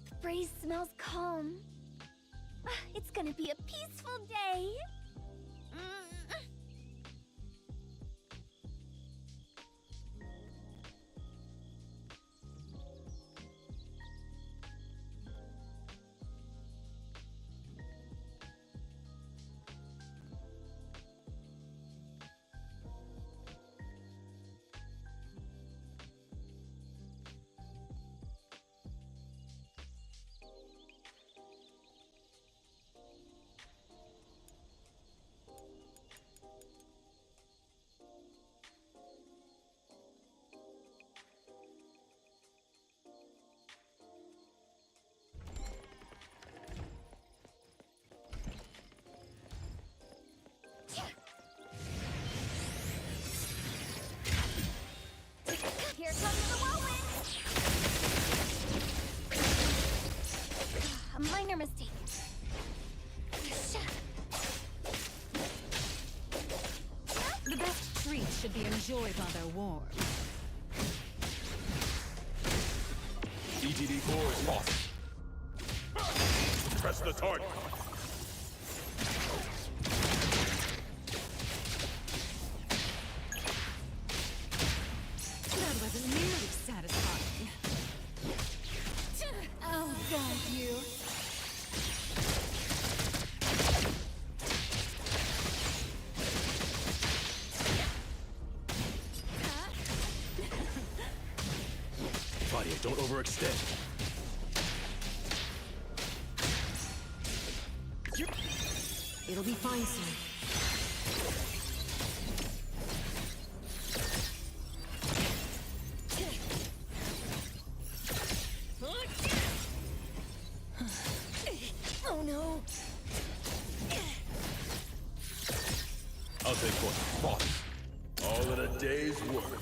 The breeze smells calm. It's gonna be a peaceful day. Here comes the whirlwind! A minor mistake. The best treats should be enjoyed while they're warm. ETD-4 is lost. Press the target. That wasn't nearly satisfying. I'll guide you. Claudia, don't overextend. It'll be fine soon. Oh no! I'll take one. Boss. All in a day's work.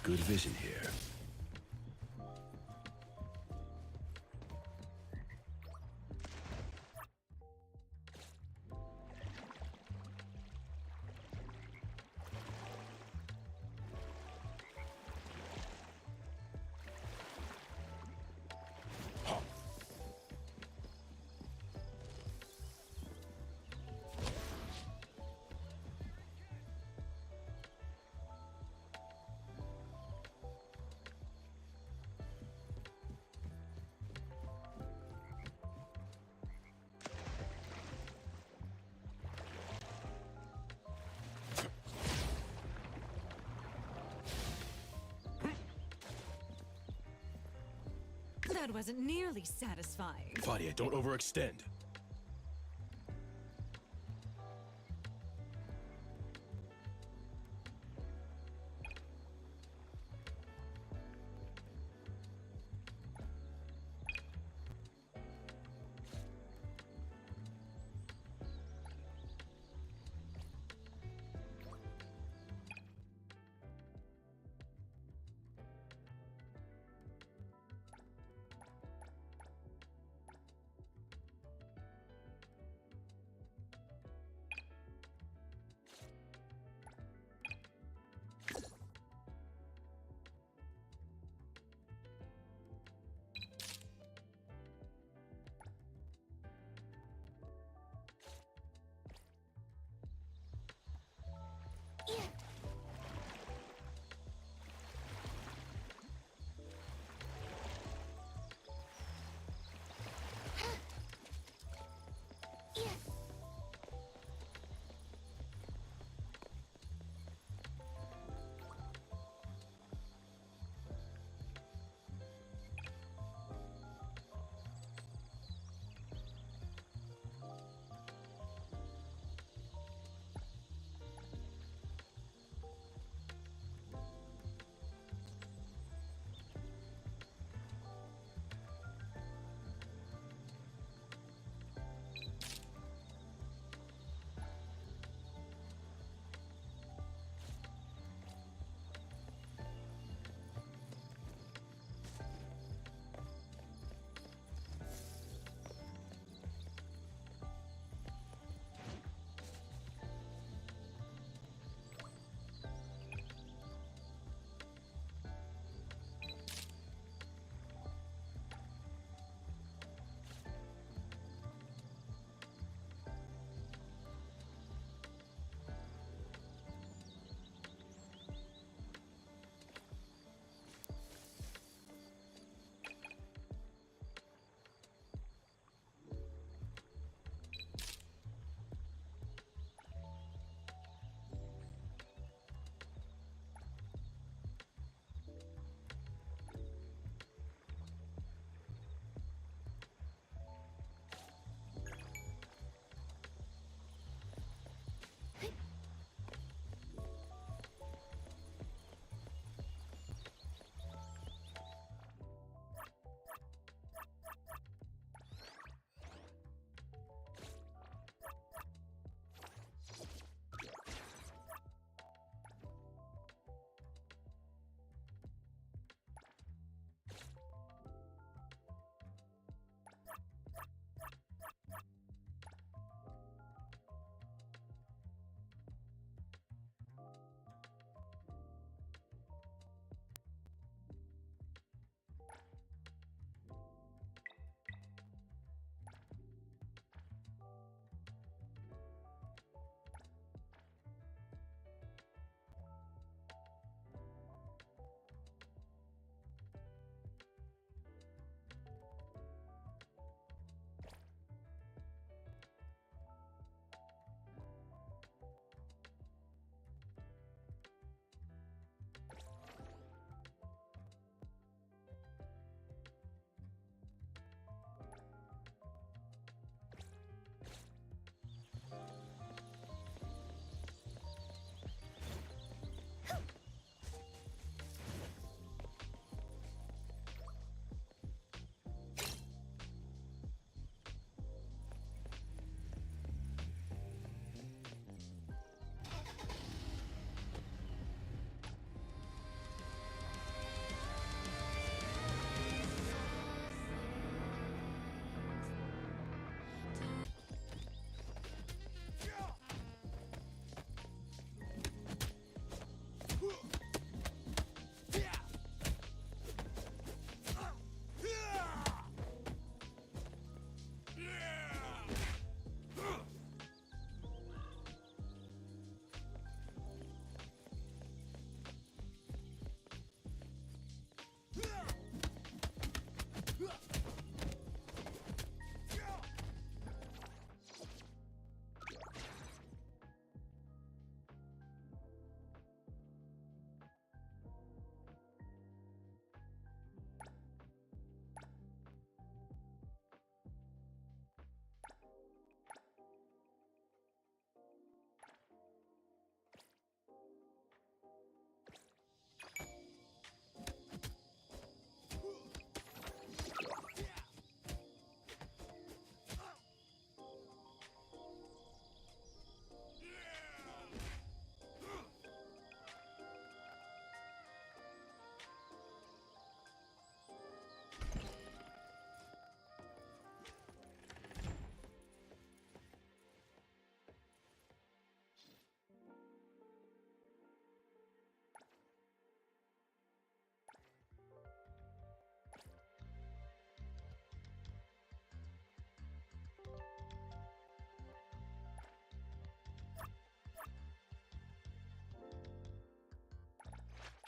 Good vision here. That wasn't nearly satisfying. Fadia, don't overextend.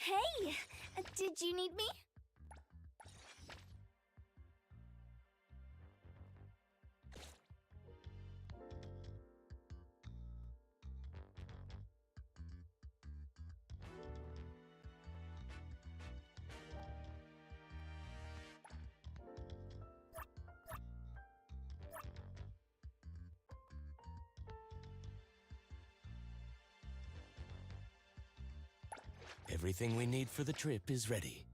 Hey! Did you need me? Everything we need for the trip is ready.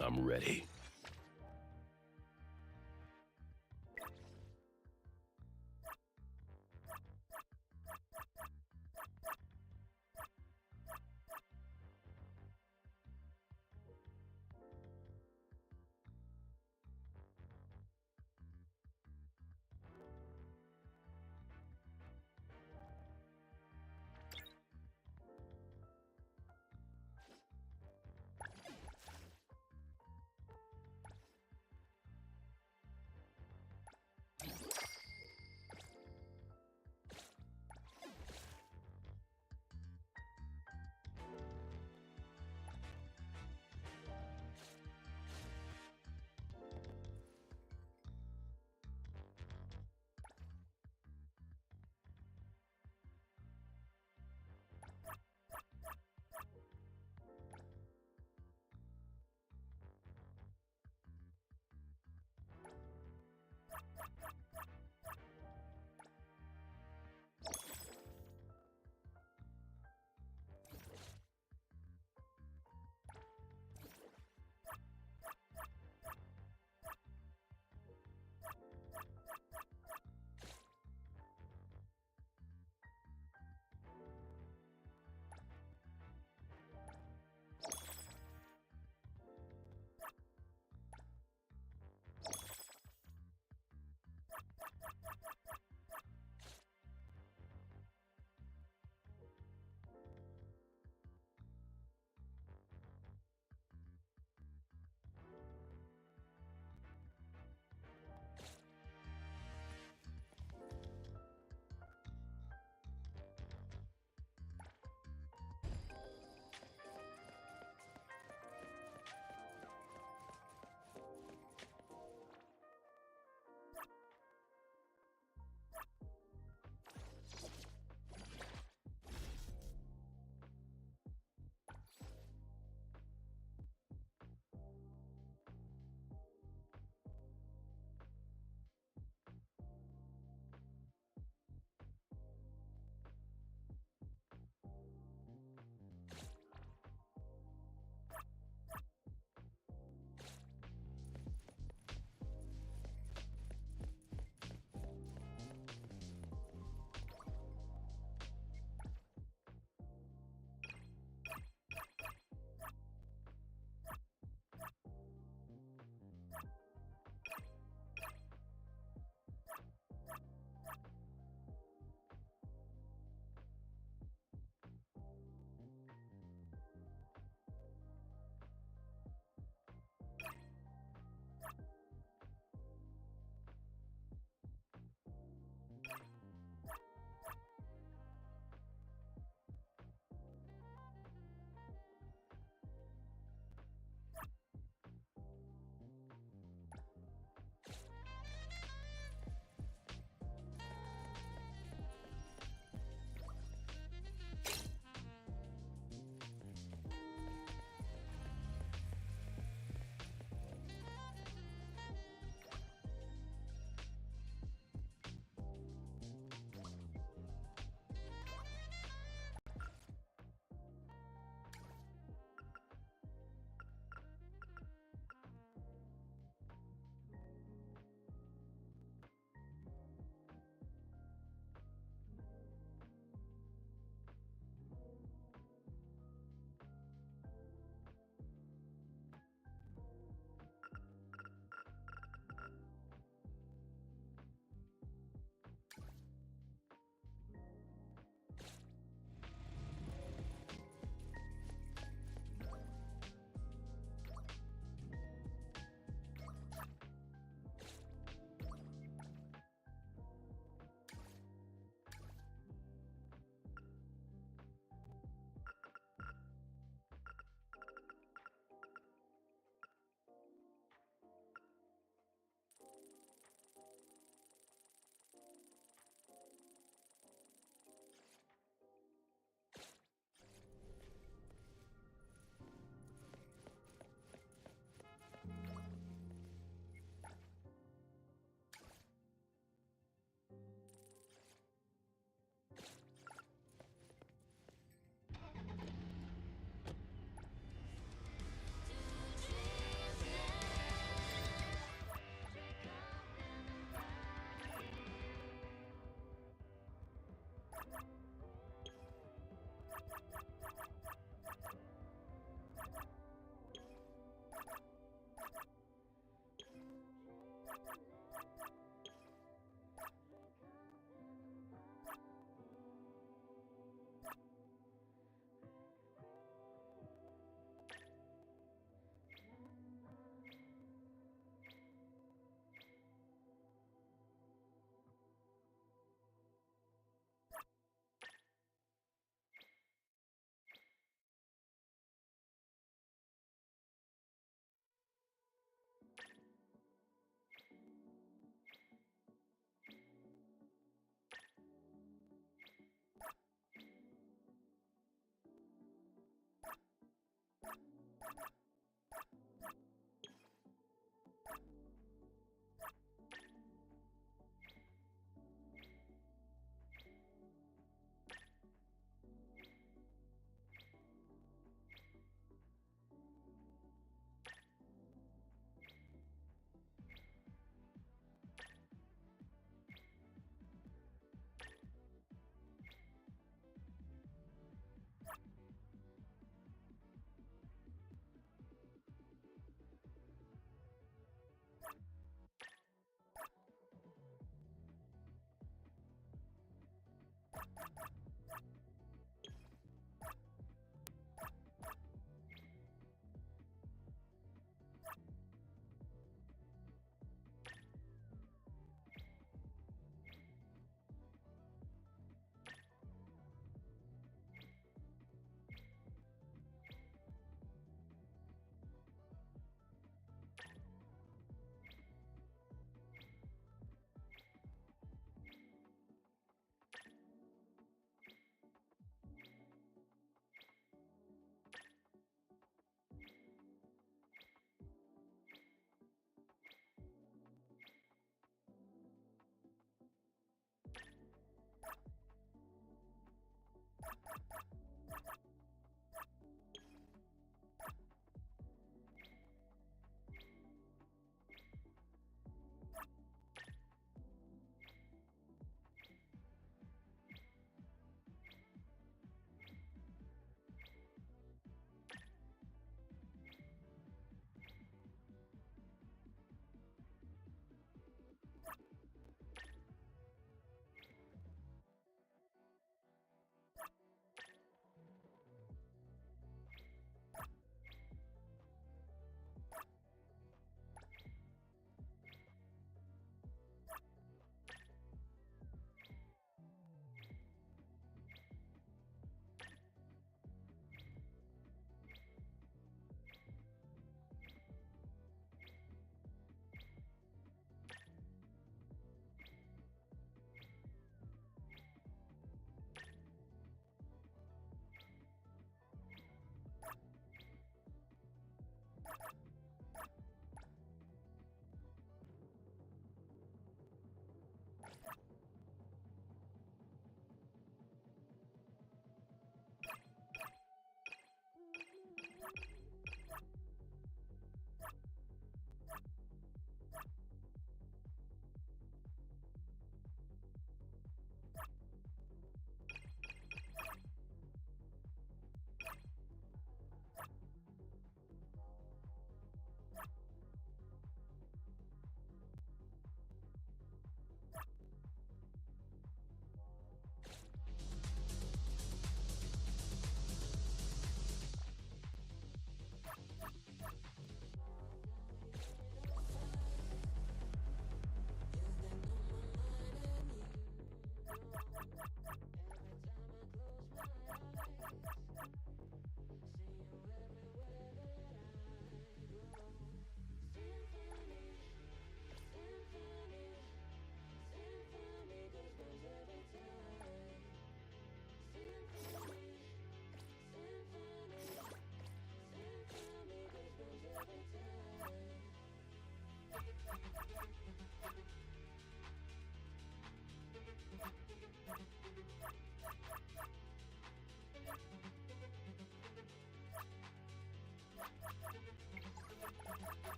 I'm ready.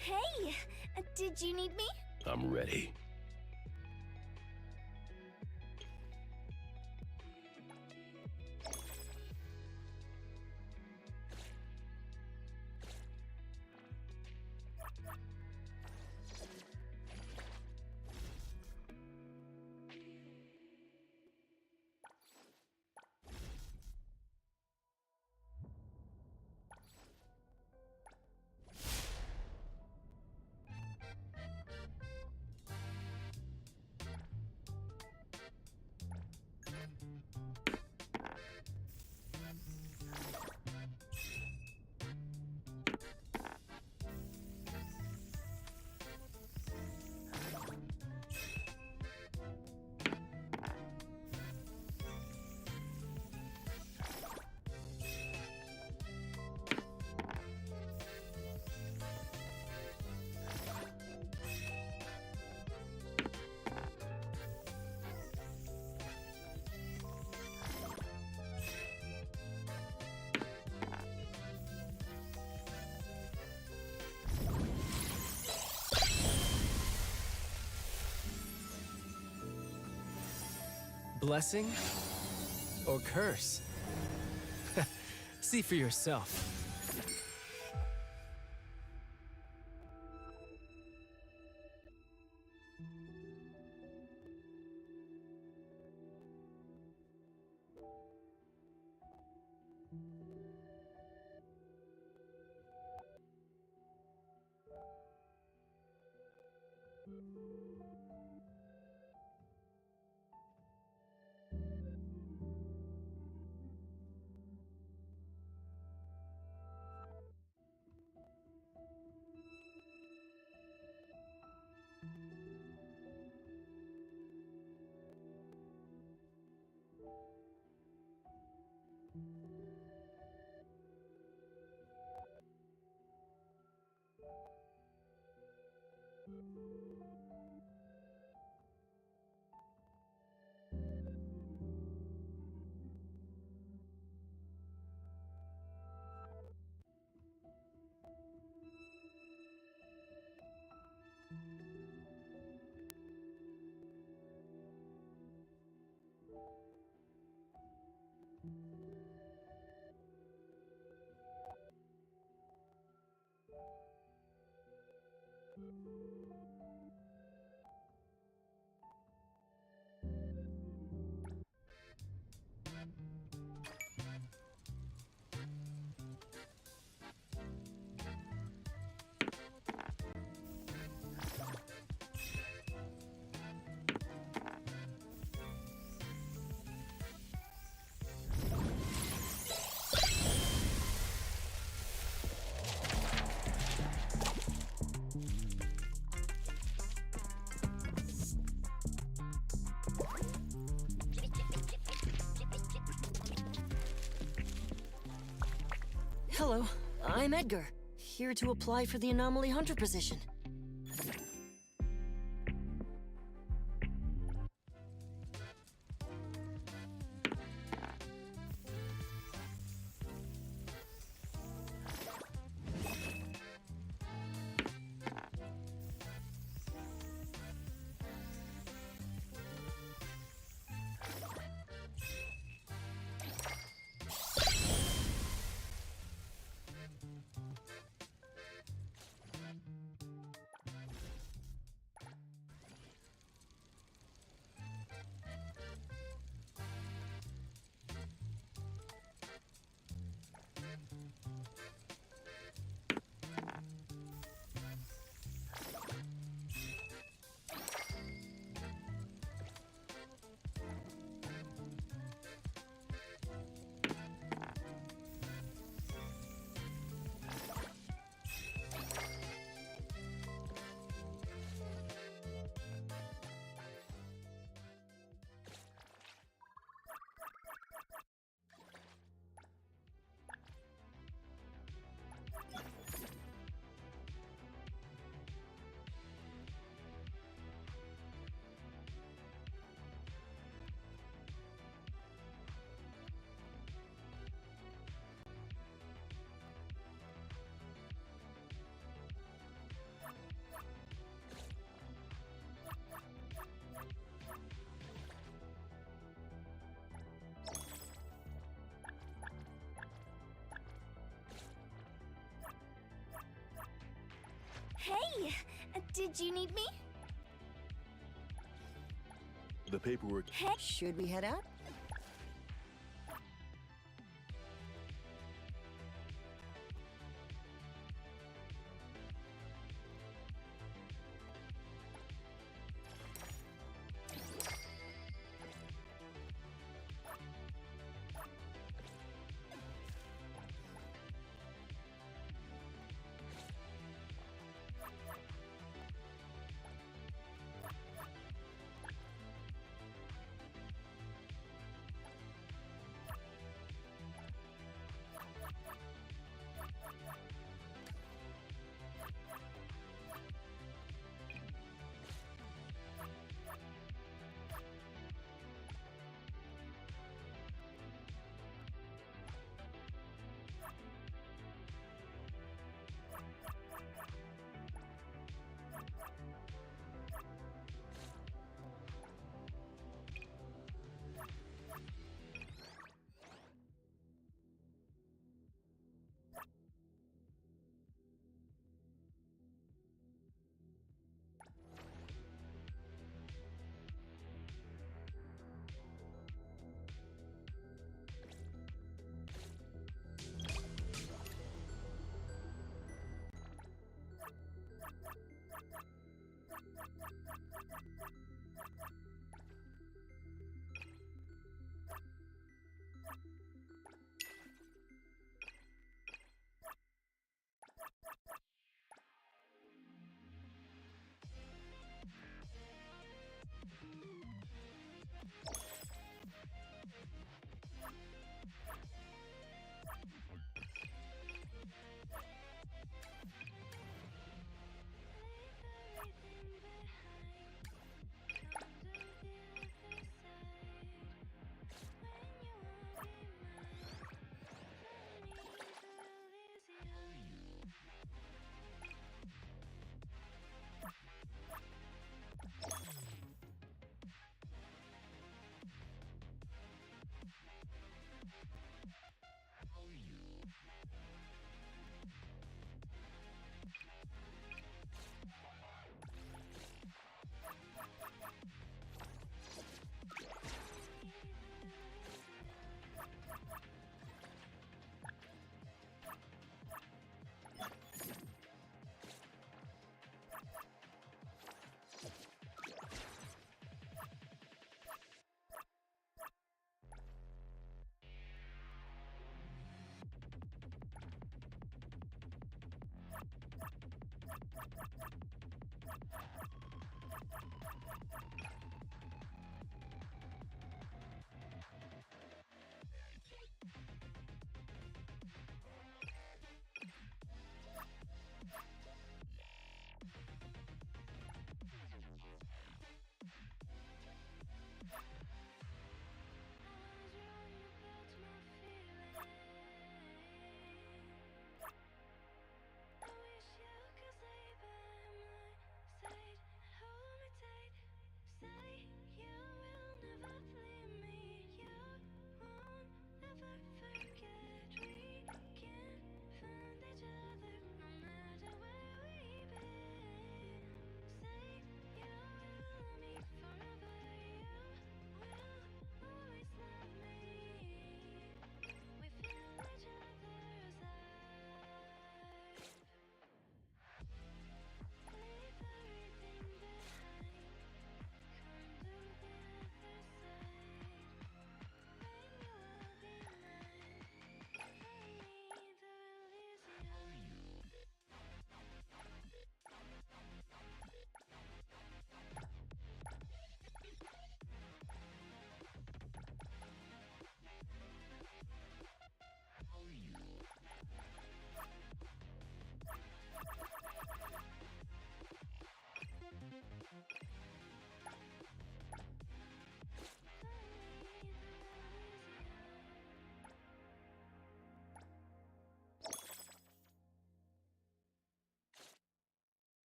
Hey, did you need me? I'm ready. Blessing or curse? See for yourself. Hello, I'm Edgar, here to apply for the Anomaly Hunter position. Did you need me? The paperwork. Hey, should we head out?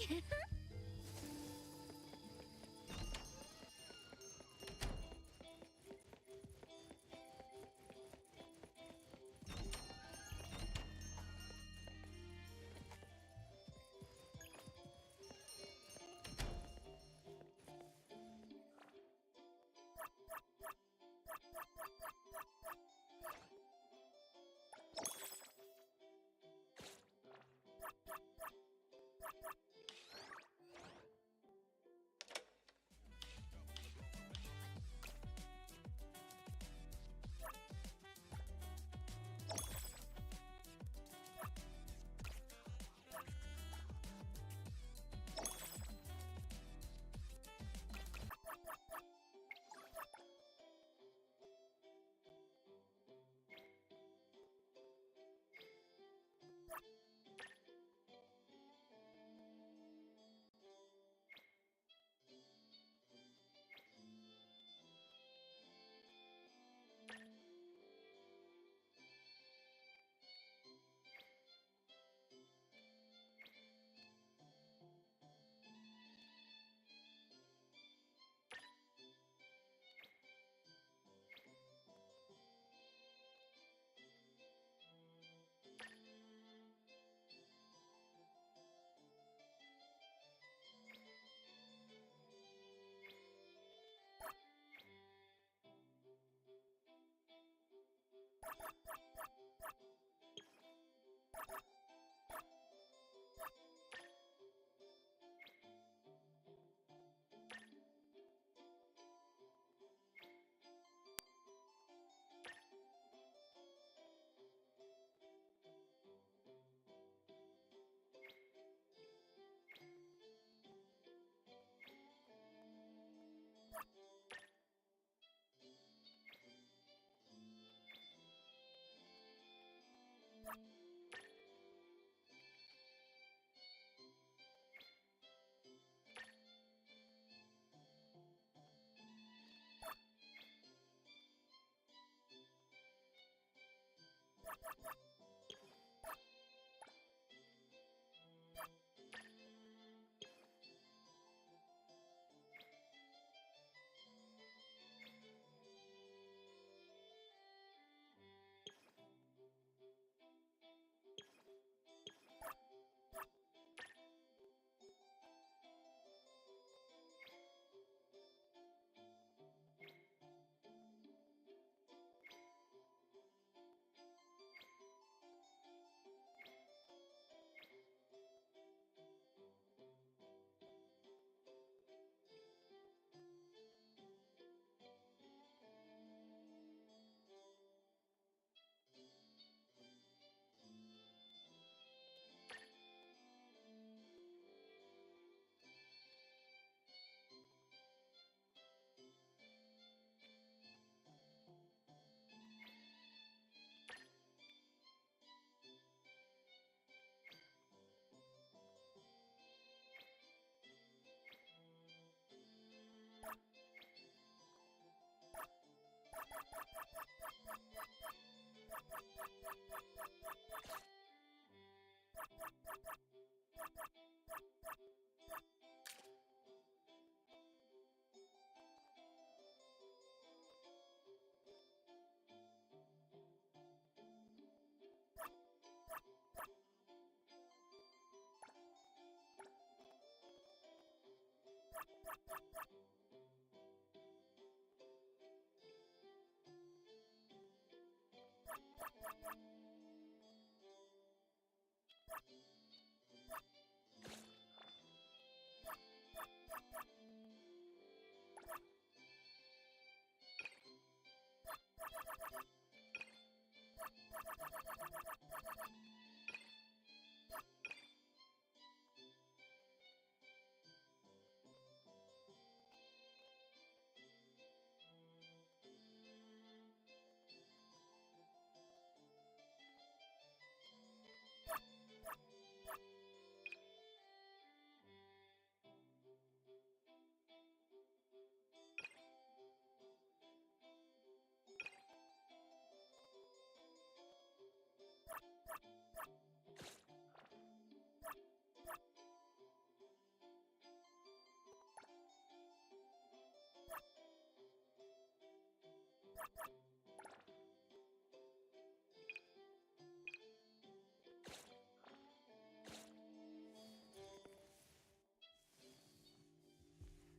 you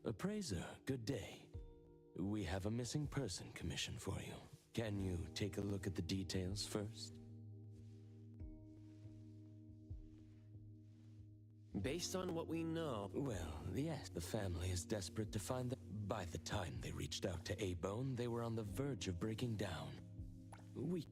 Appraiser, good day. We have a missing person commission for you. Can you take a look at the details first? Based on what we know... Well, yes, the family is desperate to find them. By the time they reached out to A-Bone, they were on the verge of breaking down. We